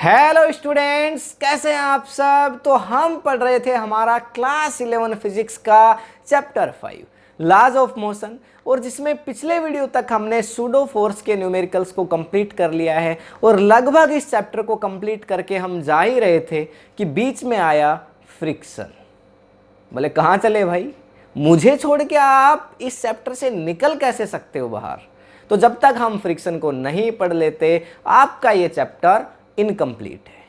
Hello students, कैसे हैं आप सब। तो हम पढ़ रहे थे हमारा क्लास 11 फिजिक्स का चैप्टर 5 लॉज ऑफ मोशन, और जिसमें पिछले वीडियो तक हमने सूडो फोर्स के न्यूमेरिकल्स को कंप्लीट कर लिया है। और लगभग इस चैप्टर को कंप्लीट करके हम जा ही रहे थे कि बीच में आया फ्रिक्शन। बोले कहाँ चले भाई, मुझे छोड़ के आप इस चैप्टर से निकल कैसे सकते हो बाहर। तो जब तक हम फ्रिक्शन को नहीं पढ़ लेते आपका ये चैप्टर इनकम्प्लीट है।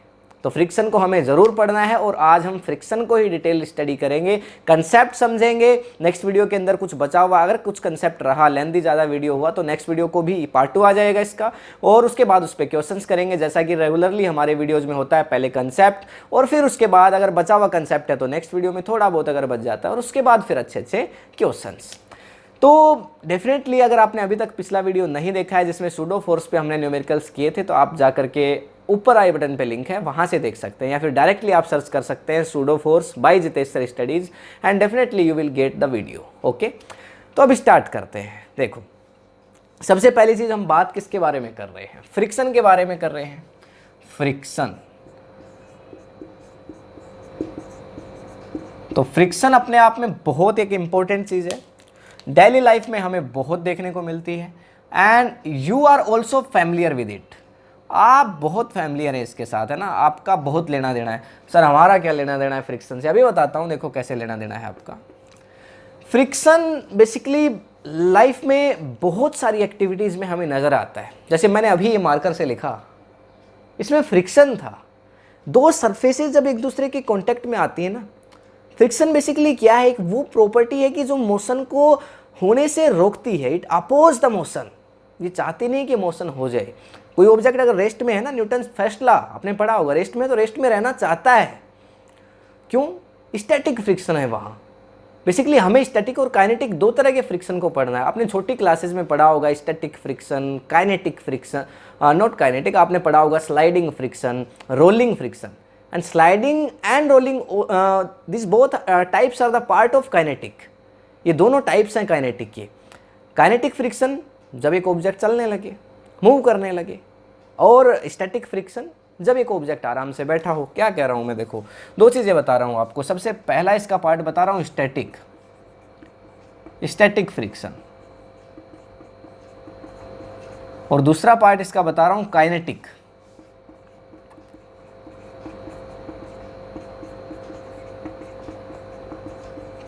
तो फ्रिक्शन को हमें ज़रूर पढ़ना है, और आज हम फ्रिक्शन को ही डिटेल स्टडी करेंगे, कंसेप्ट समझेंगे। नेक्स्ट वीडियो के अंदर कुछ बचा हुआ, अगर कुछ कंसेप्ट रहा, लेंथी ज़्यादा वीडियो हुआ, तो नेक्स्ट वीडियो को भी पार्ट 2 आ जाएगा इसका, और उसके बाद उस पर क्वेश्चंस करेंगे, जैसा कि रेगुलरली हमारे वीडियोज़ में होता है। पहले कंसेप्ट, और फिर उसके बाद अगर बचा हुआ कंसेप्ट है तो नेक्स्ट वीडियो में थोड़ा बहुत अगर बच जाता है, और उसके बाद फिर अच्छे अच्छे क्वेश्चंस। तो डेफिनेटली अगर आपने अभी तक पिछला वीडियो नहीं देखा है जिसमें सूडो फोर्स पे हमने न्यूमेरिकल्स किए थे, तो आप जा करके ऊपर आई बटन पे लिंक है, वहां से देख सकते हैं, या फिर डायरेक्टली आप सर्च कर सकते हैं pseudo force by Jitesh sir studies, and definitely you will get the video. Okay, तो अब स्टार्ट करते हैं। देखो, सबसे पहली चीज हम बात किसके बारे में कर रहे हैं? फ्रिक्शन के बारे में कर रहे हैं। फ्रिक्शन, तो फ्रिक्शन अपने आप में बहुत एक इंपॉर्टेंट चीज है, डेली लाइफ में हमें बहुत देखने को मिलती है, and you are also familiar with it. आप बहुत फैमिलियर है इसके साथ, है ना, आपका बहुत लेना देना है। सर हमारा क्या लेना देना है फ्रिक्शन से? अभी बताता हूँ, देखो कैसे लेना देना है आपका। फ्रिक्शन बेसिकली लाइफ में बहुत सारी एक्टिविटीज़ में हमें नज़र आता है। जैसे मैंने अभी ये मार्कर से लिखा, इसमें फ्रिक्शन था। दो सरफेसेस जब एक दूसरे के कॉन्टेक्ट में आती है ना, फ्रिक्शन बेसिकली क्या है, एक वो प्रॉपर्टी है कि जो मोशन को होने से रोकती है। इट अपोज द मोशन, ये चाहती नहीं कि मोशन हो जाए। कोई ऑब्जेक्ट अगर रेस्ट में है ना, न्यूटन फर्स्ट लॉ आपने पढ़ा होगा, रेस्ट में तो रेस्ट में रहना चाहता है। क्यों? स्टैटिक फ्रिक्शन है वहाँ। बेसिकली हमें स्टैटिक और काइनेटिक दो तरह के फ्रिक्शन को पढ़ना है। आपने छोटी क्लासेस में पढ़ा होगा static friction, kinetic friction, not kinetic, आपने पढ़ा होगा sliding friction, rolling friction. And sliding and rolling, this both types are the part of kinetic. ये दोनों टाइप्स हैं काइनेटिक के। काइनेटिक फ्रिक्शन जब एक ऑब्जेक्ट चलने लगे, मूव करने लगे, और स्टैटिक फ्रिक्शन जब एक ऑब्जेक्ट आराम से बैठा हो। क्या कह रहा हूं मैं? देखो, दो चीजें बता रहा हूं आपको। सबसे पहला इसका पार्ट बता रहा हूं स्टैटिक, स्टैटिक फ्रिक्शन, और दूसरा पार्ट इसका बता रहा हूं काइनेटिक।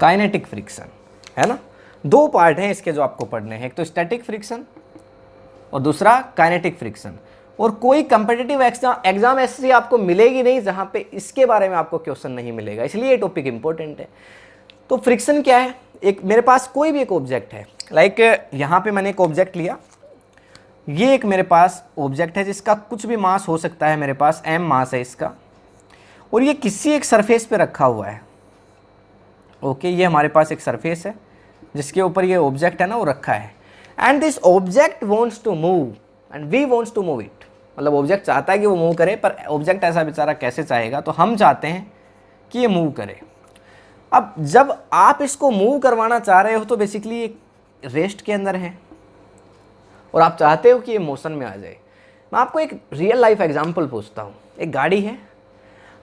काइनेटिक फ्रिक्शन, है ना। दो पार्ट हैं इसके जो आपको पढ़ने हैं, एक तो स्टैटिक फ्रिक्शन और दूसरा काइनेटिक फ्रिक्शन। और कोई कंपिटिटिव एग्जाम ऐसी आपको मिलेगी नहीं जहां पे इसके बारे में आपको क्वेश्चन नहीं मिलेगा, इसलिए ये टॉपिक इंपॉर्टेंट है। तो फ्रिक्शन क्या है? एक मेरे पास कोई भी एक ऑब्जेक्ट है, लाइक यहां पे मैंने एक ऑब्जेक्ट लिया, ये एक मेरे पास ऑब्जेक्ट है जिसका कुछ भी मास हो सकता है, मेरे पास m मास है इसका, और ये किसी एक सरफेस पे रखा हुआ है। ओके, ये हमारे पास एक सरफेस है जिसके ऊपर ये ऑब्जेक्ट है ना, वो रखा है। And this object wants to move and we wants to move it. मतलब ऑब्जेक्ट चाहता है कि वो मूव करे, पर ऑब्जेक्ट ऐसा बेचारा कैसे चाहेगा, तो हम चाहते हैं कि ये मूव करे। अब जब आप इसको मूव करवाना चाह रहे हो तो बेसिकली एक रेस्ट के अंदर है, और आप चाहते हो कि ये मोशन में आ जाए। मैं आपको एक रियल लाइफ एग्जाम्पल पूछता हूँ। एक गाड़ी है,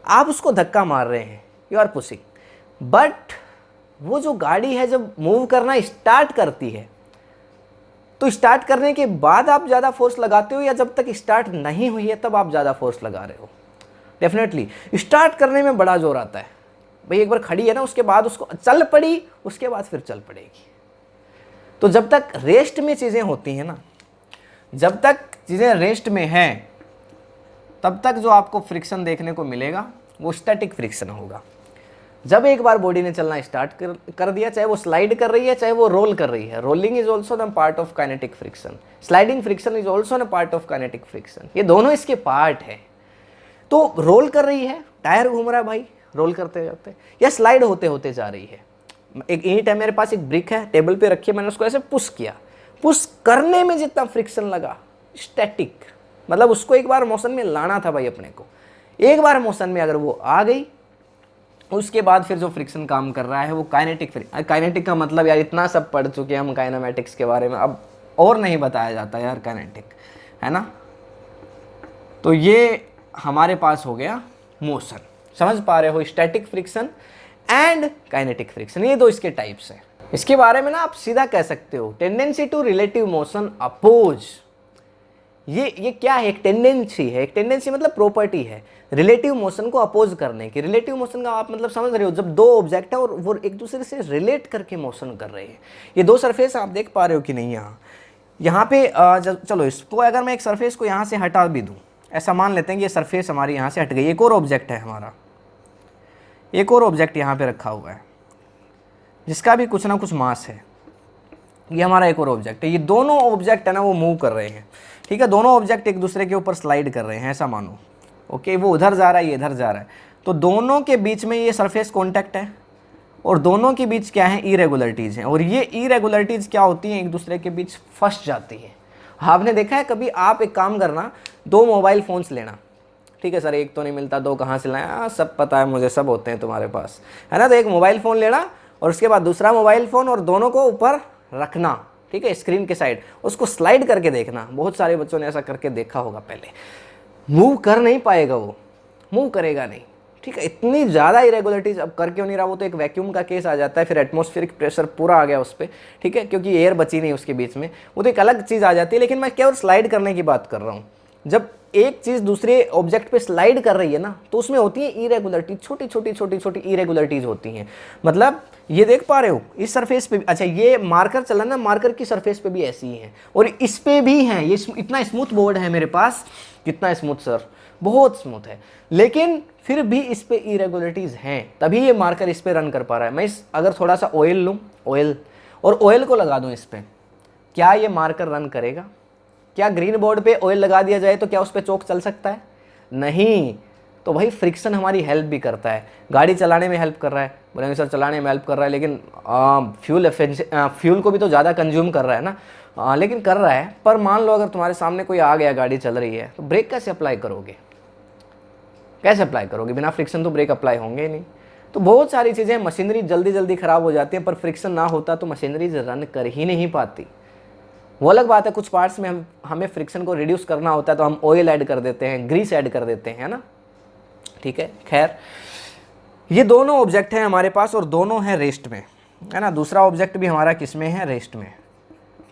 आप उसको धक्का मार रहे हैं, यू आर पुशिंग, बट वो जो गाड़ी है जब मूव करना स्टार्ट करती है, तो स्टार्ट करने के बाद आप ज़्यादा फोर्स लगाते हो, या जब तक स्टार्ट नहीं हुई है तब आप ज़्यादा फोर्स लगा रहे हो? डेफिनेटली स्टार्ट करने में बड़ा जोर आता है। भाई एक बार खड़ी है ना, उसके बाद उसको चल पड़ी, उसके बाद फिर चल पड़ेगी। तो जब तक रेस्ट में चीज़ें होती हैं ना, जब तक चीज़ें रेस्ट में हैं, तब तक जो आपको फ्रिक्शन देखने को मिलेगा वो स्टैटिक फ्रिक्शन होगा। जब एक बार बॉडी ने चलना स्टार्ट कर दिया, चाहे वो स्लाइड कर रही है चाहे वो रोल कर रही है, rolling is also the part of kinetic friction, sliding friction is also न पार्ट ऑफ काइनेटिक फ्रिक्शन। ये दोनों इसके पार्ट है। तो रोल कर रही है, टायर घूम रहा है भाई रोल करते जाते, या स्लाइड होते होते जा रही है। एक ईंट है मेरे पास, एक ब्रिक है, टेबल पे रखी है, मैंने उसको ऐसे पुश किया, पुश करने में जितना फ्रिक्शन लगा स्टैटिक, मतलब उसको एक बार मोशन में लाना था भाई अपने को। एक बार मोशन में अगर वो आ गई, उसके बाद फिर जो फ्रिक्शन काम कर रहा है वो काइनेटिक। काइनेटिक का मतलब यार इतना सब पढ़ चुके हैं हम काइनेमेटिक्स के बारे में, अब और नहीं बताया जाता यार काइनेटिक, है ना। तो ये हमारे पास हो गया मोशन। समझ पा रहे हो, static friction and kinetic friction, ये दो इसके टाइप्स हैं। इसके बारे में ना आप सीधा कह सकते हो tendency to relative motion oppose. ये क्या है, एक टेंडेंसी है। एक टेंडेंसी मतलब प्रॉपर्टी है रिलेटिव मोशन को अपोज करने की। रिलेटिव मोशन का आप मतलब समझ रहे हो, जब दो ऑब्जेक्ट है और वो एक दूसरे से रिलेट करके मोशन कर रहे हैं। ये दो सरफेस आप देख पा रहे हो कि नहीं, यहाँ पे चलो इसको अगर मैं एक सरफेस को यहाँ से हटा भी दूँ, ऐसा मान लेते हैं कि ये सरफेस हमारी यहाँ से हट गई, एक और ऑब्जेक्ट है हमारा, एक और ऑब्जेक्ट यहाँ पे रखा हुआ है जिसका भी कुछ ना कुछ मास है, ये हमारा एक और ऑब्जेक्ट है। ये दोनों ऑब्जेक्ट है ना वो मूव कर रहे हैं, ठीक है, दोनों ऑब्जेक्ट एक दूसरे के ऊपर स्लाइड कर रहे हैं, ऐसा मानो। ओके, वो उधर जा रहा है, ये इधर जा रहा है, तो दोनों के बीच में ये सरफेस कॉन्टैक्ट है और दोनों के बीच क्या है, इरेगुलरिटीज़ हैं। और ये इरेगुलरिटीज़ क्या होती हैं, एक दूसरे के बीच फंस जाती हैं। आपने देखा है कभी, आप एक काम करना, दो मोबाइल फ़ोन्स लेना, ठीक है सर एक तो नहीं मिलता, दो कहाँ से लाएं, हाँ सब पता है मुझे, सब होते हैं तुम्हारे पास, है ना। तो एक मोबाइल फ़ोन लेना और उसके बाद दूसरा मोबाइल फ़ोन और दोनों को ऊपर रखना, ठीक है, स्क्रीन के साइड, उसको स्लाइड करके देखना। बहुत सारे बच्चों ने ऐसा करके देखा होगा पहले। मूव कर नहीं पाएगा, वो मूव करेगा नहीं, ठीक है। इतनी ज़्यादा इरेगुलरिटीज अब कर क्यों नहीं रहा, वो तो एक वैक्यूम का केस आ जाता है, फिर एटमॉस्फेरिक प्रेशर पूरा आ गया उस पर, ठीक है, क्योंकि एयर बची नहीं उसके बीच में, वो तो एक अलग चीज़ आ जाती है। लेकिन मैं केवल स्लाइड करने की बात कर रहा हूँ। जब एक चीज़ दूसरे ऑब्जेक्ट पे स्लाइड कर रही है ना, तो उसमें होती है इरेगुलरिटी, छोटी छोटी इरेगुलरिटीज होती हैं। मतलब ये देख पा रहे हो इस सरफेस पे, अच्छा ये मार्कर चला ना, मार्कर की सरफेस पे भी ऐसी ही है और इस पे भी हैं। ये इतना स्मूथ बोर्ड है मेरे पास, कितना स्मूथ सर, बहुत स्मूथ है, लेकिन फिर भी इस पे इरेगुलरिटीज हैं, तभी ये मार्कर इस पे रन कर पा रहा है। मैं अगर थोड़ा सा ऑयल लूँ, ऑयल और ऑयल को लगा दूँ इस पे, क्या ये मार्कर रन करेगा? क्या ग्रीन बोर्ड पे ऑयल लगा दिया जाए तो क्या उस पर चौक चल सकता है? नहीं। तो भाई फ्रिक्शन हमारी हेल्प भी करता है, गाड़ी चलाने में हेल्प कर रहा है। बोलेंगे सर चलाने में हेल्प कर रहा है, लेकिन फ्यूल को भी तो ज़्यादा कंज्यूम कर रहा है ना, लेकिन कर रहा है। पर मान लो अगर तुम्हारे सामने कोई आ गया, गाड़ी चल रही है, तो ब्रेक कैसे अप्लाई करोगे? कैसे अप्लाई करोगे? बिना फ्रिक्शन तो ब्रेक अप्लाई होंगे ही नहीं। तो बहुत सारी चीज़ें, मशीनरी जल्दी जल्दी ख़राब हो जाती है, पर फ्रिक्शन ना होता तो मशीनरी रन कर ही नहीं पाती। वो अलग बात है, कुछ पार्ट्स में हमें फ्रिक्शन को रिड्यूस करना होता है तो हम ऑयल ऐड कर देते हैं, ग्रीस ऐड कर देते हैं ना, ठीक है। खैर, ये दोनों ऑब्जेक्ट हैं हमारे पास और दोनों हैं रेस्ट में, है ना। दूसरा ऑब्जेक्ट भी हमारा किस में है, रेस्ट में।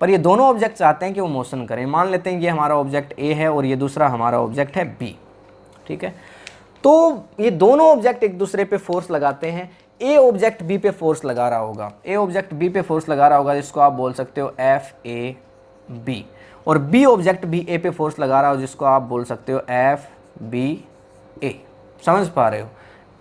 पर ये दोनों ऑब्जेक्ट चाहते हैं कि वो मोशन करें। मान लेते हैं ये हमारा ऑब्जेक्ट ए है और ये दूसरा हमारा ऑब्जेक्ट है बी, ठीक है। तो ये दोनों ऑब्जेक्ट एक दूसरे पे फोर्स लगाते हैं। ए ऑब्जेक्ट बी पे फोर्स लगा रहा होगा, ए ऑब्जेक्ट बी पे फोर्स लगा रहा होगा, जिसको आप बोल सकते हो एफ ए बी, और बी ऑब्जेक्ट बी ए पे फोर्स लगा रहा हो, जिसको आप बोल सकते हो एफ बी ए। समझ पा रहे हो?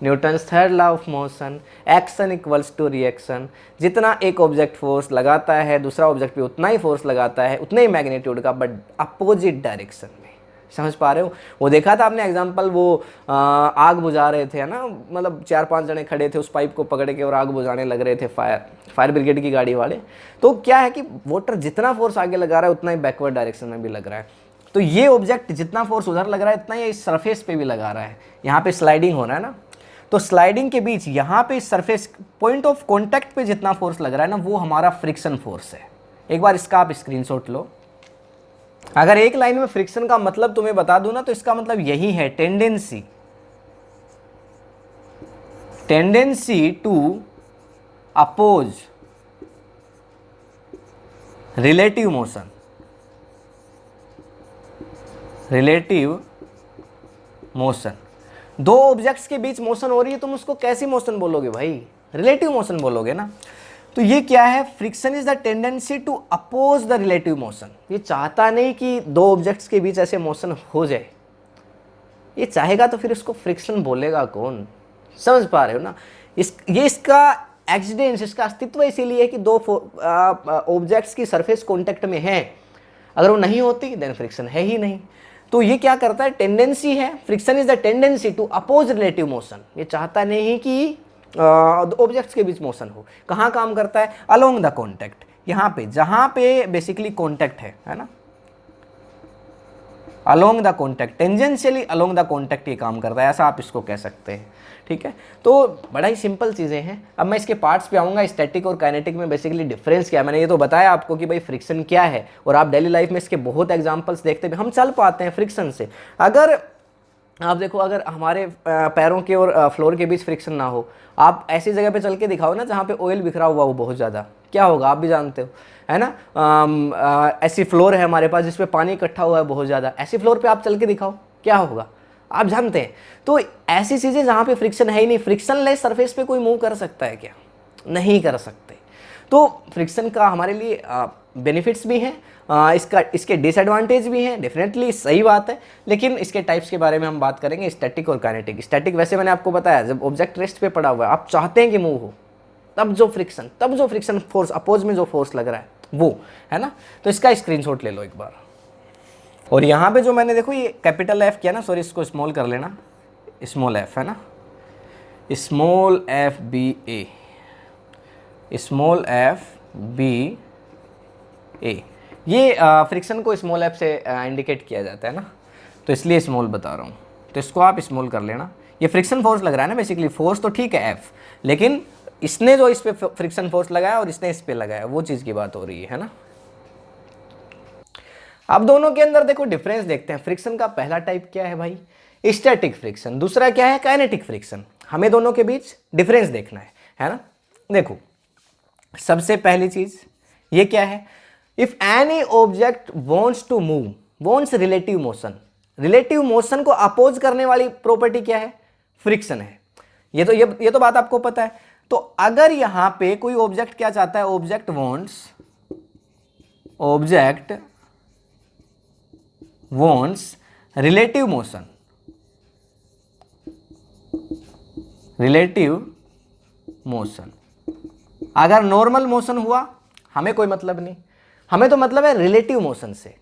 Newton's third law of motion, action equals to reaction. जितना एक ऑब्जेक्ट फोर्स लगाता है, दूसरा ऑब्जेक्ट भी उतना ही फोर्स लगाता है, उतने ही मैग्नीट्यूड का, बट अपोजिट डायरेक्शन में। समझ पा रहे हो? वो देखा था आपने एग्जांपल, वो आग बुझा रहे थे, है ना, मतलब 4-5 जने खड़े थे उस पाइप को पकड़ के और आग बुझाने लग रहे थे, फायर ब्रिगेड की गाड़ी वाले। तो क्या है कि वाटर जितना फोर्स आगे लगा रहा है उतना ही बैकवर्ड डायरेक्शन में भी लग रहा है। तो ये ऑब्जेक्ट जितना फोर्स उधर लग रहा है उतना ही इस सरफेस पे भी लगा रहा है। यहाँ पे स्लाइडिंग हो रहा है ना, तो स्लाइडिंग के बीच यहाँ पे सरफेस पॉइंट ऑफ कॉन्टैक्ट पे जितना फोर्स लग रहा है ना, वो हमारा फ्रिक्शन फोर्स है। एक बार इसका आप स्क्रीनशॉट लो। अगर एक लाइन में फ्रिक्शन का मतलब तुम्हें बता दूं ना, तो इसका मतलब यही है, tendency to oppose relative motion. Relative motion, दो ऑब्जेक्ट्स के बीच मोशन हो रही है, तुम उसको कैसी मोशन बोलोगे भाई? रिलेटिव मोशन बोलोगे ना। तो ये क्या है? Friction is the tendency to oppose the relative motion. ये चाहता नहीं कि दो ऑब्जेक्ट्स के बीच ऐसे मोशन हो जाए, ये चाहेगा तो फिर उसको फ्रिक्शन बोलेगा कौन? समझ पा रहे हो ना? ये इसका एक्सिडेंस, इसका अस्तित्व इसीलिए है कि दो ऑब्जेक्ट्स की सरफेस कॉन्टेक्ट में है। अगर वो नहीं होती देन फ्रिक्शन है ही नहीं। तो ये क्या करता है? टेंडेंसी है, friction is the tendency to oppose relative motion. ये चाहता नहीं कि ऑब्जेक्ट्स के बीच मोशन हो। कहाँ काम करता है? अलोंग द कॉन्टैक्ट, यहाँ पे जहाँ पे बेसिकली कॉन्टैक्ट है ना, along the contact, tangentially along the contact ये काम करता है, ऐसा आप इसको कह सकते हैं, ठीक है। तो बड़ा ही सिंपल चीज़ें हैं। अब मैं इसके पार्ट्स पे आऊँगा। स्टैटिक और काइनेटिक में बेसिकली डिफरेंस क्या है, मैंने ये तो बताया आपको कि भाई फ्रिक्शन क्या है, और आप डेली लाइफ में इसके बहुत एग्जांपल्स देखते हैं, हम चल पाते हैं फ्रिक्शन से। अगर आप देखो, अगर हमारे पैरों के और फ्लोर के बीच फ्रिक्शन ना हो, आप ऐसी जगह पे चल के दिखाओ ना जहाँ पे ऑयल बिखरा हुआ हो बहुत ज़्यादा, क्या होगा आप भी जानते हो, है ना। ऐसी फ्लोर है हमारे पास जिसपे पानी इकट्ठा हुआ है बहुत ज़्यादा, ऐसी फ्लोर पे आप चल के दिखाओ क्या होगा, आप जानते हैं। तो ऐसी चीज़ें जहाँ पे फ्रिक्शन है ही नहीं, फ्रिक्शन लेस सरफेस पे कोई मूव कर सकता है क्या, नहीं कर सकते। तो फ्रिक्शन का हमारे लिए बेनिफिट्स भी हैं, इसके डिसएडवांटेज भी हैं, डेफिनेटली सही बात है। लेकिन इसके टाइप्स के बारे में हम बात करेंगे, स्टैटिक और काइनेटिक। स्टैटिक वैसे मैंने आपको बताया, जब ऑब्जेक्ट रेस्ट पे पड़ा हुआ है, आप चाहते हैं कि मूव हो, तब जो फ्रिक्शन फोर्स अपोज में जो फोर्स लग रहा है वो, है ना। तो इसका स्क्रीनशॉट ले लो एक बार। और यहाँ पे जो मैंने देखो ये कैपिटल एफ किया ना, सॉरी इसको स्मॉल कर लेना, स्मॉल एफ है ना, स्मॉल एफ बी ए, स्मॉल एफ बी ए, ये फ्रिक्शन को स्मॉल एफ से इंडिकेट किया जाता है ना, तो इसलिए स्मॉल बता रहा हूँ। तो इसको आप स्मॉल कर लेना। ये फ्रिक्शन फोर्स लग रहा है ना, बेसिकली फोर्स तो ठीक है एफ, लेकिन इसने जो इस पे फ्रिक्शन फोर्स लगाया और इसने इस पे लगाया, वो चीज़ की बात हो रही है ना। अब दोनों के अंदर देखो डिफरेंस देखते हैं। फ्रिक्शन का पहला टाइप क्या है भाई, स्टैटिक फ्रिक्शन, दूसरा क्या है, काइनेटिक फ्रिक्शन। हमें दोनों के बीच डिफरेंस देखना है ना। देखो सबसे पहली चीज ये क्या है, if any object wants to move, wants relative motion, relative motion को अपोज करने वाली प्रॉपर्टी क्या है, फ्रिक्शन है। ये तो बात आपको पता है। तो अगर यहां पे कोई ऑब्जेक्ट क्या चाहता है, ऑब्जेक्ट वांट्स रिलेटिव मोशन, अगर नॉर्मल मोशन हुआ हमें कोई मतलब नहीं, हमें तो मतलब है रिलेटिव मोशन से।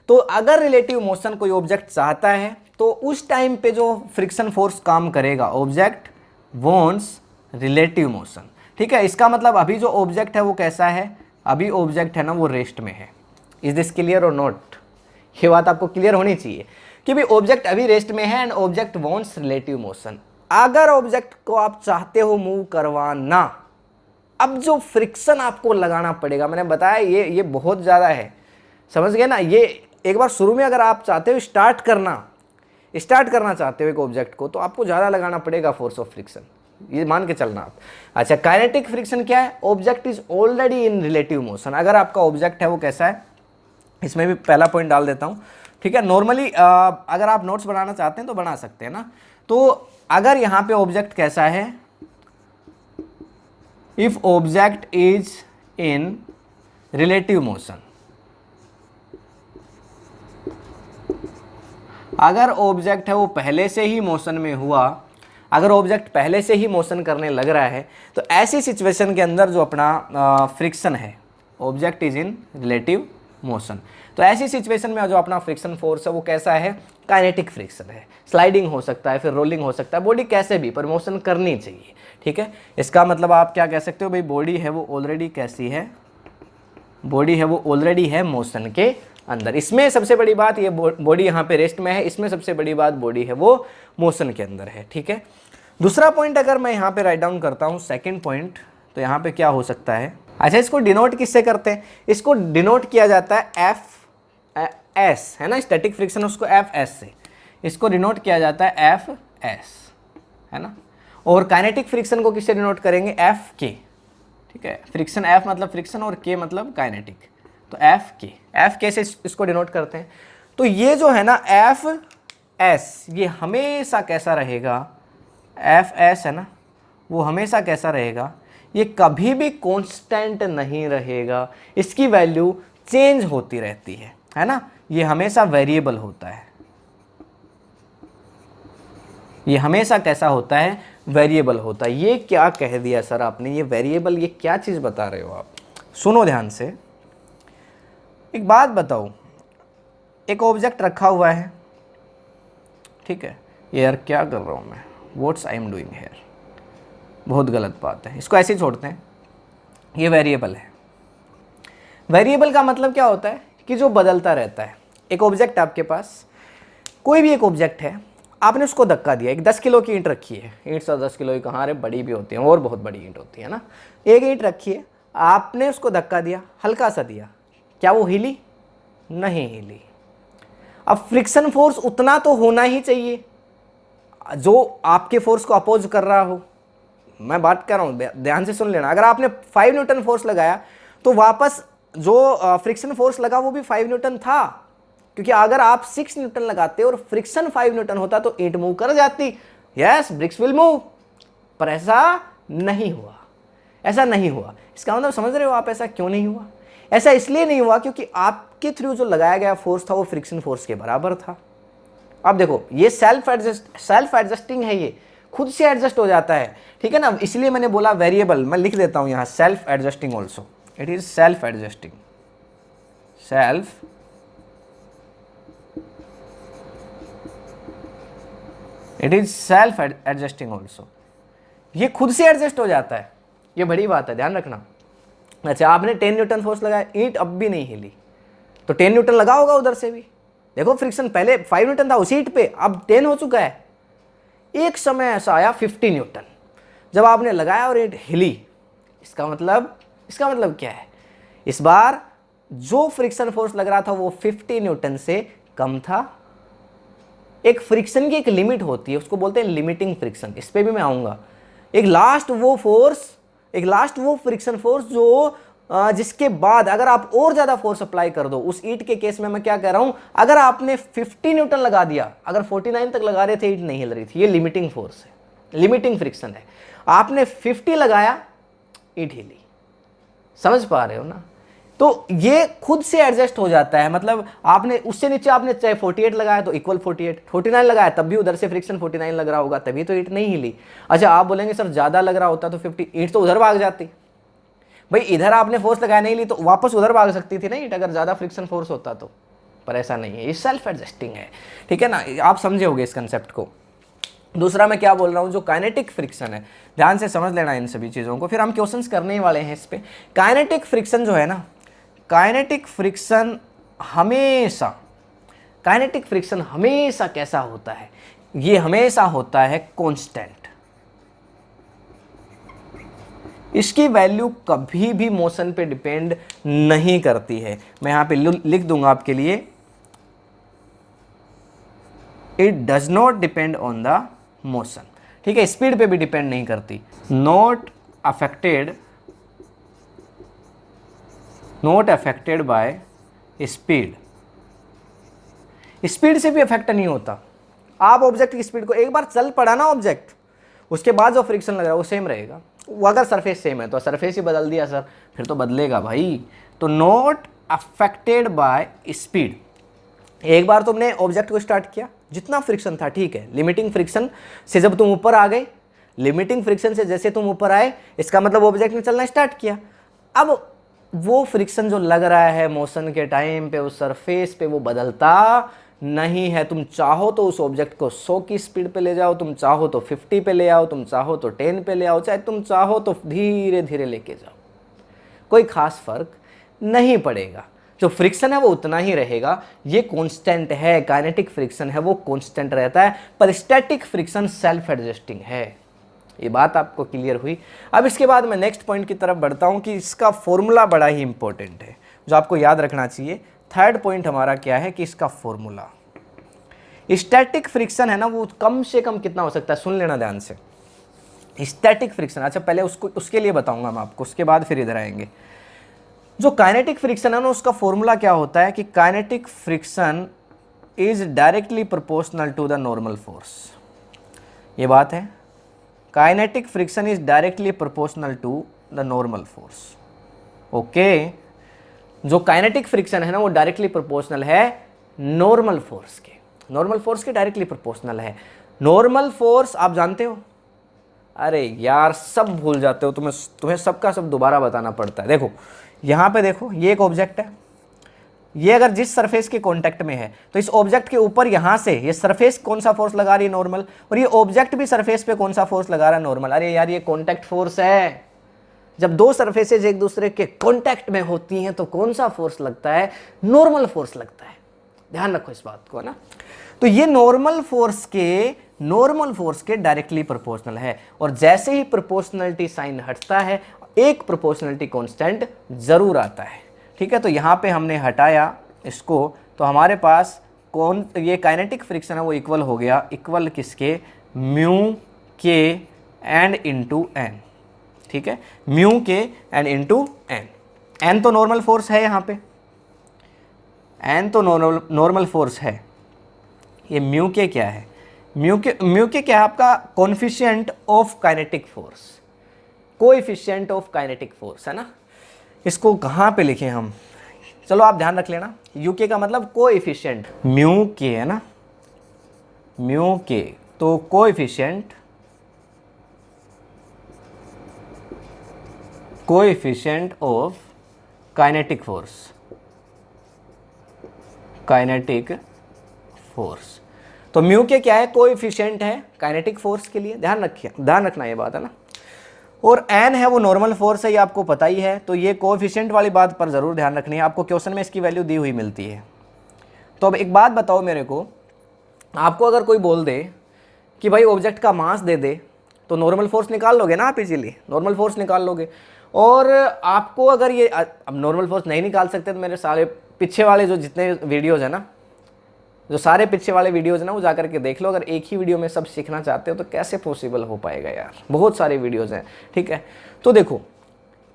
तो अगर रिलेटिव मोशन कोई ऑब्जेक्ट चाहता है तो उस टाइम पे जो फ्रिक्शन फोर्स काम करेगा, ऑब्जेक्ट वांट्स रिलेटिव मोशन। ठीक है, इसका मतलब अभी जो ऑब्जेक्ट है वो कैसा है, अभी ऑब्जेक्ट है ना वो रेस्ट में है। इज दिस क्लियर और नॉट, ये बात आपको क्लियर होनी चाहिए कि भाई ऑब्जेक्ट अभी रेस्ट में है and object wants relative motion. अगर ऑब्जेक्ट को आप चाहते हो मूव करवाना, अब जो फ्रिक्शन आपको लगाना पड़ेगा, मैंने बताया ये बहुत ज़्यादा है, समझ गए ना। ये एक बार शुरू में अगर आप चाहते हो स्टार्ट करना चाहते हो एक ऑब्जेक्ट को, तो आपको ज़्यादा लगाना पड़ेगा फोर्स ऑफ फ्रिक्शन, ये मान के चलना आप। अच्छा, काइनेटिक फ्रिक्शन क्या है, object is already in relative motion. अगर आपका ऑब्जेक्ट है वो कैसा है, इसमें भी पहला पॉइंट डाल देता हूँ। ठीक है, नॉर्मली अगर आप नोट्स बनाना चाहते हैं तो बना सकते हैं ना। तो अगर यहाँ पे ऑब्जेक्ट कैसा है, if object is in relative motion, अगर ऑब्जेक्ट है वो पहले से ही मोशन में हुआ, अगर ऑब्जेक्ट पहले से ही मोशन करने लग रहा है, तो ऐसी सिचुएशन के अंदर जो अपना फ्रिक्शन है, object is in relative motion, तो ऐसी सिचुएशन में जो अपना फ्रिक्शन फोर्स है वो कैसा है, काइनेटिक फ्रिक्शन है। स्लाइडिंग हो सकता है, फिर रोलिंग हो सकता है, बॉडी कैसे भी पर मोशन करनी चाहिए। ठीक है, इसका मतलब आप क्या कह सकते हो भाई, बॉडी है वो ऑलरेडी कैसी है, बॉडी है वो ऑलरेडी है मोशन के अंदर। इसमें सबसे बड़ी बात ये बॉडी यहाँ पे रेस्ट में है, इसमें सबसे बड़ी बात बॉडी है वो मोशन के अंदर है। ठीक है, दूसरा पॉइंट अगर मैं यहाँ पे राइट डाउन करता हूँ, सेकेंड पॉइंट, तो यहाँ पे क्या हो सकता है। अच्छा, इसको डिनोट किससे करते हैं, इसको डिनोट किया जाता है एफ एस, है ना, स्टैटिक फ्रिक्शन उसको एफ एस से, इसको डिनोट किया जाता है एफ एस, है ना। और काइनेटिक फ्रिक्शन को किससे डिनोट करेंगे, एफ के। ठीक है, फ्रिक्शन एफ मतलब फ्रिक्शन और के मतलब काइनेटिक, तो एफ के से इसको डिनोट करते हैं। तो ये जो है ना एफ एस, ये हमेशा कैसा रहेगा, एफ एस है ना, वो हमेशा कैसा रहेगा, ये कभी भी कांस्टेंट नहीं रहेगा, इसकी वैल्यू चेंज होती रहती है ना, ये हमेशा वेरिएबल होता है, ये हमेशा कैसा होता है, वेरिएबल होता है। ये क्या कह दिया सर आपने, ये वेरिएबल, ये क्या चीज़ बता रहे हो आप, सुनो ध्यान से। एक बात बताओ, एक ऑब्जेक्ट रखा हुआ है, ठीक है, यार क्या कर रहा हूँ मैं, what's I am doing here, बहुत गलत बात है, इसको ऐसे ही छोड़ते हैं। ये वेरिएबल है। वेरिएबल का मतलब क्या होता है कि जो बदलता रहता है। एक ऑब्जेक्ट आपके पास, कोई भी एक ऑब्जेक्ट है, आपने उसको धक्का दिया, एक 10 किलो की ईंट रखी है, ईंट 10 किलो की कहाँ, अरे बड़ी भी होती है और बहुत बड़ी ईंट होती है ना, एक ईंट रखी है, आपने उसको धक्का दिया, हल्का सा दिया, क्या वो हिली, नहीं हिली। अब फ्रिक्शन फोर्स उतना तो होना ही चाहिए, जो आपके फोर्स को अपोज कर रहा हो, मैं बात कर रहा हूं, ध्यान से सुन लेना। अगर आपने 5 न्यूटन फोर्स लगाया तो वापस जो फ्रिक्शन फोर्स लगा वो भी 5 न्यूटन था, क्योंकि अगर आप 6 न्यूटन लगाते और फ्रिक्शन 5 न्यूटन होता तो ईंट मूव कर जाती। Yes, BRICS will move. पर ऐसा नहीं हुआ, ऐसा नहीं हुआ। इसका मतलब समझ रहे हो आप ऐसा क्यों नहीं हुआ? ऐसा इसलिए नहीं हुआ क्योंकि आपके थ्रू जो लगाया गया फोर्स था वो फ्रिक्शन फोर्स के बराबर था। अब देखो ये सेल्फ एडजस्टिंग है, ये खुद से एडजस्ट हो जाता है, ठीक है ना। इसलिए मैंने बोला वेरिएबल, मैं लिख देता हूं यहां self adjusting also, it is self adjusting, it is self adjusting also. ये खुद से एडजस्ट हो जाता है, ये बड़ी बात है, ध्यान रखना। अच्छा, आपने 10 न्यूटन फोर्स लगाया, ईंट अब भी नहीं हिली, तो 10 न्यूटन लगा होगा उधर से भी। देखो फ्रिक्शन पहले 5 न्यूटन था उसी ईंट पे, अब 10 हो चुका है। एक समय ऐसा आया 50 न्यूटन, जब आपने लगाया और ईंट हिली। इसका मतलब क्या है? इस बार जो फ्रिक्शन फोर्स लग रहा था वो 50 न्यूटन से कम था। एक फ्रिक्शन की एक लिमिट होती है, उसको बोलते हैं लिमिटिंग फ्रिक्शन, इस पे भी मैं आऊंगा। एक लास्ट वो फ्रिक्शन फोर्स जो जिसके बाद अगर आप और ज्यादा फोर्स अप्लाई कर दो, उस ईंट के केस में मैं क्या कह रहा हूं, अगर आपने 50 न्यूटन लगा दिया, अगर 49 तक लगा रहे थे ईंट नहीं हिल रही थी, ये लिमिटिंग फोर्स है, लिमिटिंग फ्रिक्शन है। आपने 50 लगाया, ईंट हिली। समझ पा रहे हो ना? तो ये खुद से एडजस्ट हो जाता है। मतलब आपने उससे नीचे आपने चाहे 48 लगाया तो इक्वल 48, 49 लगाया तब भी उधर से फ्रिक्शन 49 लग रहा होगा, तभी तो ईंट नहीं हिली। अच्छा, आप बोलेंगे सर ज्यादा लग रहा होता तो 50, ईंट तो उधर भाग जाती। भाई इधर आपने फोर्स लगाया नहीं ली तो वापस उधर भाग सकती थी ना ईंट, अगर ज्यादा फ्रिक्शन फोर्स होता तो। पर ऐसा नहीं है, ये सेल्फ एडजस्टिंग है, ठीक है ना। आप समझे होगे इस कंसेप्ट को। दूसरा मैं क्या बोल रहा हूं, जो काइनेटिक फ्रिक्शन है, ध्यान से समझ लेना इन सभी चीजों को, फिर हम क्वेश्चंस करने ही वाले हैं इस पे। काइनेटिक फ्रिक्शन जो है ना, काइनेटिक फ्रिक्शन हमेशा कैसा होता है? ये हमेशा होता है कांस्टेंट। इसकी वैल्यू कभी भी मोशन पे डिपेंड नहीं करती है। मैं यहां पे लिख दूंगा आपके लिए, it does not depend on the motion, ठीक है। स्पीड पे भी डिपेंड नहीं करती। Not affected by speed. Speed से भी अफेक्ट नहीं होता। आप ऑब्जेक्ट की स्पीड को एक बार चल पड़ा ना ऑब्जेक्ट, उसके बाद जो फ्रिक्शन लग रहा है वो सेम रहेगा। वो अगर सरफेस सेम है तो सरफेस ही बदल दिया सर, फिर तो बदलेगा भाई। तो नॉट अफेक्टेड बाय स्पीड। एक बार तुमने ऑब्जेक्ट को स्टार्ट किया, जितना फ्रिक्शन था ठीक है, लिमिटिंग फ्रिक्शन से जब तुम ऊपर आ गए, लिमिटिंग फ्रिक्शन से जैसे तुम ऊपर आए, इसका मतलब ऑब्जेक्ट ने चलना स्टार्ट किया। अब वो फ्रिक्शन जो लग रहा है मोशन के टाइम पे उस सरफेस पे, वो बदलता नहीं है। तुम चाहो तो उस ऑब्जेक्ट को 100 की स्पीड पे ले जाओ, तुम चाहो तो 50 पे ले आओ, तुम चाहो तो 10 पे ले आओ, चाहे तुम चाहो तो धीरे धीरे लेके जाओ, कोई खास फर्क नहीं पड़ेगा। जो फ्रिक्शन है वो उतना ही रहेगा, ये कांस्टेंट है। काइनेटिक फ्रिक्शन है वो कांस्टेंट रहता है, पर स्टैटिक फ्रिक्शन सेल्फ एडजस्टिंग है। ये बात आपको क्लियर हुई। अब इसके बाद मैं नेक्स्ट पॉइंट की तरफ बढ़ता हूं कि इसका फॉर्मूला बड़ा ही इंपॉर्टेंट है, जो आपको याद रखना चाहिए। थर्ड पॉइंट हमारा क्या है कि इसका फॉर्मूला। स्टैटिक फ्रिक्शन है ना, वो कम से कम कितना हो सकता है, सुन लेना ध्यान से। स्टैटिक फ्रिक्शन, अच्छा पहले उसके लिए बताऊंगा मैं आपको, उसके बाद फिर इधर आएंगे। जो काइनेटिक फ्रिक्शन है ना, उसका फॉर्मूला क्या होता है कि kinetic friction is directly proportional to the normal force. ये बात है, kinetic friction is directly proportional to the normal force. Okay, जो काइनेटिक फ्रिक्शन है ना वो डायरेक्टली प्रोपोर्शनल है नॉर्मल फोर्स के, नॉर्मल फोर्स के डायरेक्टली प्रोपोर्शनल है। नॉर्मल फोर्स आप जानते हो? अरे यार सब भूल जाते हो, तुम्हें सबका सब दोबारा बताना पड़ता है। देखो यहाँ पे देखो, ये एक ऑब्जेक्ट है, ये अगर जिस सरफेस के कांटेक्ट में है तो इस ऑब्जेक्ट के ऊपर यहाँ से ये सरफेस कौन सा फोर्स लगा रही है, नॉर्मल, और ये ऑब्जेक्ट भी सरफेस पे कौन सा फोर्स लगा रहा है, नॉर्मल। अरे यार ये कांटेक्ट फोर्स है। जब दो सरफेसेज एक दूसरे के कांटेक्ट में होती हैं तो कौन सा फोर्स लगता है, नॉर्मल फोर्स लगता है। ध्यान रखो इस बात को ना। तो ये नॉर्मल फोर्स के डायरेक्टली प्रोपोर्शनल है, और जैसे ही प्रोपोर्शनलिटी साइन हटता है एक प्रोपोर्शनलिटी कांस्टेंट जरूर आता है, ठीक है। तो यहाँ पे हमने हटाया इसको, तो हमारे पास ये काइनेटिक फ्रिक्शन है वो इक्वल हो गया, इक्वल किसके, म्यू के एंड इंटू एन, ठीक है, म्यू के एंड इंटू एन। एन तो नॉर्मल फोर्स है यहाँ पे, एन तो नॉर्मल फोर्स है। ये म्यू के क्या है, म्यू के क्या है आपका coefficient of kinetic force, coefficient of kinetic force है ना। इसको कहाँ पे लिखें हम, चलो आप ध्यान रख लेना, यूके का मतलब कोएफिशिएंट, म्यू के है ना, म्यू के तो coefficient of kinetic force, kinetic force. तो म्यू के क्या है, कोएफिशिएंट है काइनेटिक फोर्स के लिए, ध्यान रखना ये बात है ना। और एन है वो नॉर्मल फोर्स है, ये आपको पता ही है, तो ये कोएफिशिएंट वाली बात पर ज़रूर ध्यान रखनी है, आपको क्वेश्चन में इसकी वैल्यू दी हुई मिलती है। तो अब एक बात बताओ मेरे को, आपको अगर कोई बोल दे कि भाई ऑब्जेक्ट का मास दे दे, तो नॉर्मल फोर्स निकाल लोगे ना आप, इजीली नॉर्मल फोर्स निकाल लोगे। और आपको अगर ये अब नॉर्मल फोर्स नहीं निकाल सकते तो मेरे सारे पीछे वाले जो जितने वीडियोज़ है ना, जो सारे पीछे वाले वीडियोज़ है ना, वो जा करके देख लो। अगर एक ही वीडियो में सब सीखना चाहते हो तो कैसे पॉसिबल हो पाएगा यार, बहुत सारे वीडियोज़ हैं, ठीक है। तो देखो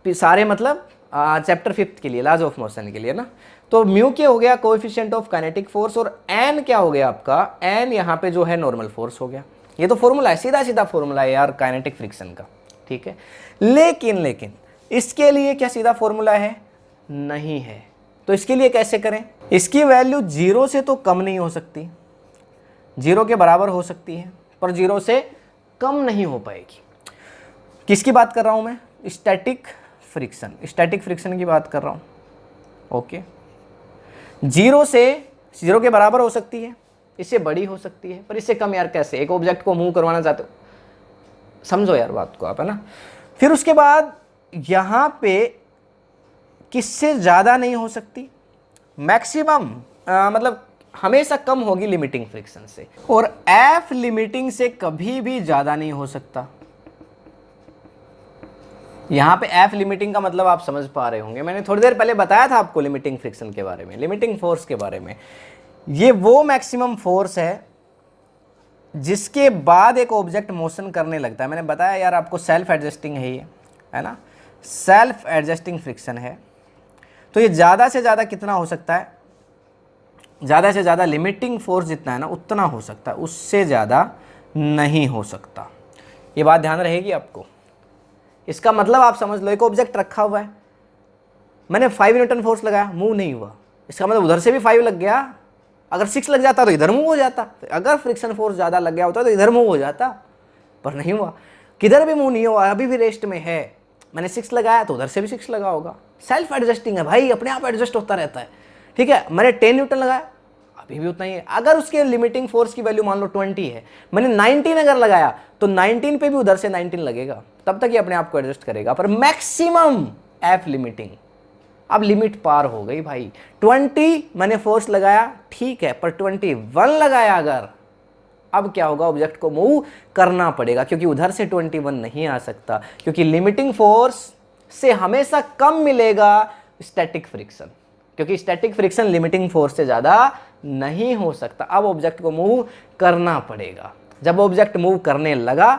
सारे मतलब चैप्टर 5 के लिए, लॉज ऑफ मोशन के लिए ना। तो म्यू के हो गया कोएफिशिएंट ऑफ काइनेटिक फोर्स, और एन क्या हो गया आपका, एन यहाँ पे जो है नॉर्मल फोर्स हो गया। ये तो फॉर्मूला है, सीधा सीधा फॉर्मूला है यार काइनेटिक फ्रिक्शन का, ठीक है। लेकिन इसके लिए क्या सीधा फॉर्मूला है, नहीं है। तो इसके लिए कैसे करें, इसकी वैल्यू 0 से तो कम नहीं हो सकती, 0 के बराबर हो सकती है, पर 0 से कम नहीं हो पाएगी। किसकी बात कर रहा हूं मैं, स्टैटिक फ्रिक्शन की बात कर रहा हूं, ओके। 0 के बराबर हो सकती है, इससे बड़ी हो सकती है, पर इससे कम यार कैसे, एक ऑब्जेक्ट को मूव करवाना चाहते हो, समझो यार बात को आप, है ना। फिर उसके बाद यहां पे किससे ज़्यादा नहीं हो सकती, मैक्सिमम मतलब हमेशा कम होगी लिमिटिंग फ्रिक्शन से, और एफ लिमिटिंग से कभी भी ज़्यादा नहीं हो सकता। यहाँ पे एफ लिमिटिंग का मतलब आप समझ पा रहे होंगे, मैंने थोड़ी देर पहले बताया था आपको लिमिटिंग फ्रिक्शन के बारे में, लिमिटिंग फोर्स के बारे में। ये वो मैक्सिमम फोर्स है जिसके बाद एक ऑब्जेक्ट मोशन करने लगता है। मैंने बताया यार आपको सेल्फ एडजस्टिंग है ये, है ना, सेल्फ एडजस्टिंग फ्रिक्शन है। तो ये ज़्यादा से ज़्यादा कितना हो सकता है, ज़्यादा से ज़्यादा लिमिटिंग फोर्स जितना है ना उतना हो सकता है, उससे ज़्यादा नहीं हो सकता। ये बात ध्यान रहेगी आपको। इसका मतलब आप समझ लो, एक ऑब्जेक्ट रखा हुआ है, मैंने 5 न्यूटन फोर्स लगाया, मूव नहीं हुआ, इसका मतलब उधर से भी 5 लग गया। अगर 6 लग जाता तो इधर मूव हो जाता, अगर फ्रिक्शन फोर्स ज़्यादा लग गया होता तो इधर मूव हो जाता, पर नहीं हुआ, किधर भी मूव नहीं हुआ, अभी भी रेस्ट में है। मैंने 6 लगाया तो उधर से भी 6 लगा होगा, सेल्फ एडजस्टिंग है भाई, अपने आप एडजस्ट होता रहता है, ठीक है। मैंने 10 न्यूटन लगाया, अभी भी उतना ही है। अगर उसके लिमिटिंग फोर्स की वैल्यू मान लो 20 है, मैंने 19 अगर लगाया तो 19 पे भी उधर से 19 लगेगा, तब तक ये अपने आप को एडजस्ट करेगा। पर मैक्सिमम एफ लिमिटिंग, अब लिमिट पार हो गई भाई। 20 मैंने फोर्स लगाया, ठीक है, पर 21 लगाया अगर, अब क्या होगा, ऑब्जेक्ट को मूव करना पड़ेगा, क्योंकि उधर से 21 नहीं आ सकता, क्योंकि लिमिटिंग फोर्स से हमेशा कम मिलेगा स्टैटिक फ्रिक्शन, क्योंकि स्टैटिक फ्रिक्शन लिमिटिंग फोर्स से ज़्यादा नहीं हो सकता। अब ऑब्जेक्ट को मूव करना पड़ेगा, जब ऑब्जेक्ट मूव करने लगा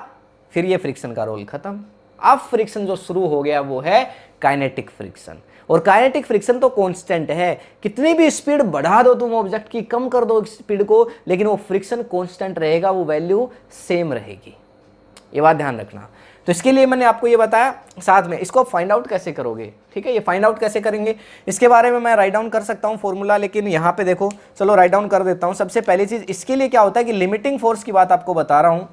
फिर ये फ्रिक्शन का रोल खत्म। अब फ्रिक्शन जो शुरू हो गया वो है काइनेटिक फ्रिक्शन, और काइनेटिक फ्रिक्शन तो कांस्टेंट है, कितनी भी स्पीड बढ़ा दो तुम ऑब्जेक्ट की, कम कर दो स्पीड को, लेकिन वो फ्रिक्शन कांस्टेंट रहेगा, वो वैल्यू सेम रहेगी। ये बात ध्यान रखना। तो इसके लिए मैंने आपको ये बताया, साथ में इसको फाइंड आउट कैसे करोगे, ठीक है। ये फाइंड आउट कैसे करेंगे इसके बारे में मैं राइट डाउन कर सकता हूँ फॉर्मूला, लेकिन यहाँ पे देखो, चलो राइट डाउन कर देता हूँ। सबसे पहली चीज़ इसके लिए क्या होता है कि लिमिटिंग फोर्स की बात आपको बता रहा हूँ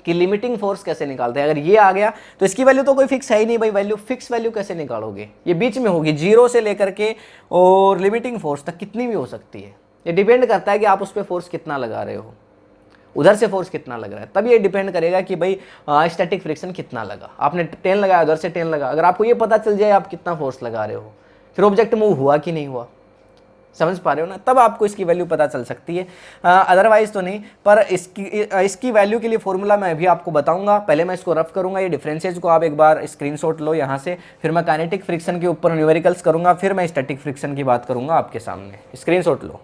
कि लिमिटिंग फोर्स कैसे निकालते हैं। अगर ये आ गया तो इसकी वैल्यू तो कोई फिक्स है ही नहीं भाई, वैल्यू फिक्स वैल्यू कैसे निकालोगे, ये बीच में होगी, 0 से लेकर के और लिमिटिंग फोर्स तक कितनी भी हो सकती है। ये डिपेंड करता है कि आप उस पर फोर्स कितना लगा रहे हो, उधर से फोर्स कितना लग रहा है, तब ये डिपेंड करेगा कि भाई स्टैटिक फ्रिक्शन कितना लगा। आपने 10 लगाया, उधर से 10 लगा, अगर आपको ये पता चल जाए आप कितना फोर्स लगा रहे हो, फिर ऑब्जेक्ट मूव हुआ कि नहीं हुआ, समझ पा रहे हो ना, तब आपको इसकी वैल्यू पता चल सकती है, अदरवाइज तो नहीं। पर इसकी वैल्यू के लिए फॉर्मूला मैं अभी आपको बताऊंगा, पहले मैं इसको रफ करूंगा। ये डिफरेंसेस को आप एक बार स्क्रीनशॉट लो यहाँ से, फिर मैं काइनेटिक फ्रिक्शन के ऊपर न्यूमेरिकल्स करूंगा, फिर मैं स्टैटिक फ्रिक्शन की बात करूंगा आपके सामने, स्क्रीनशॉट लो।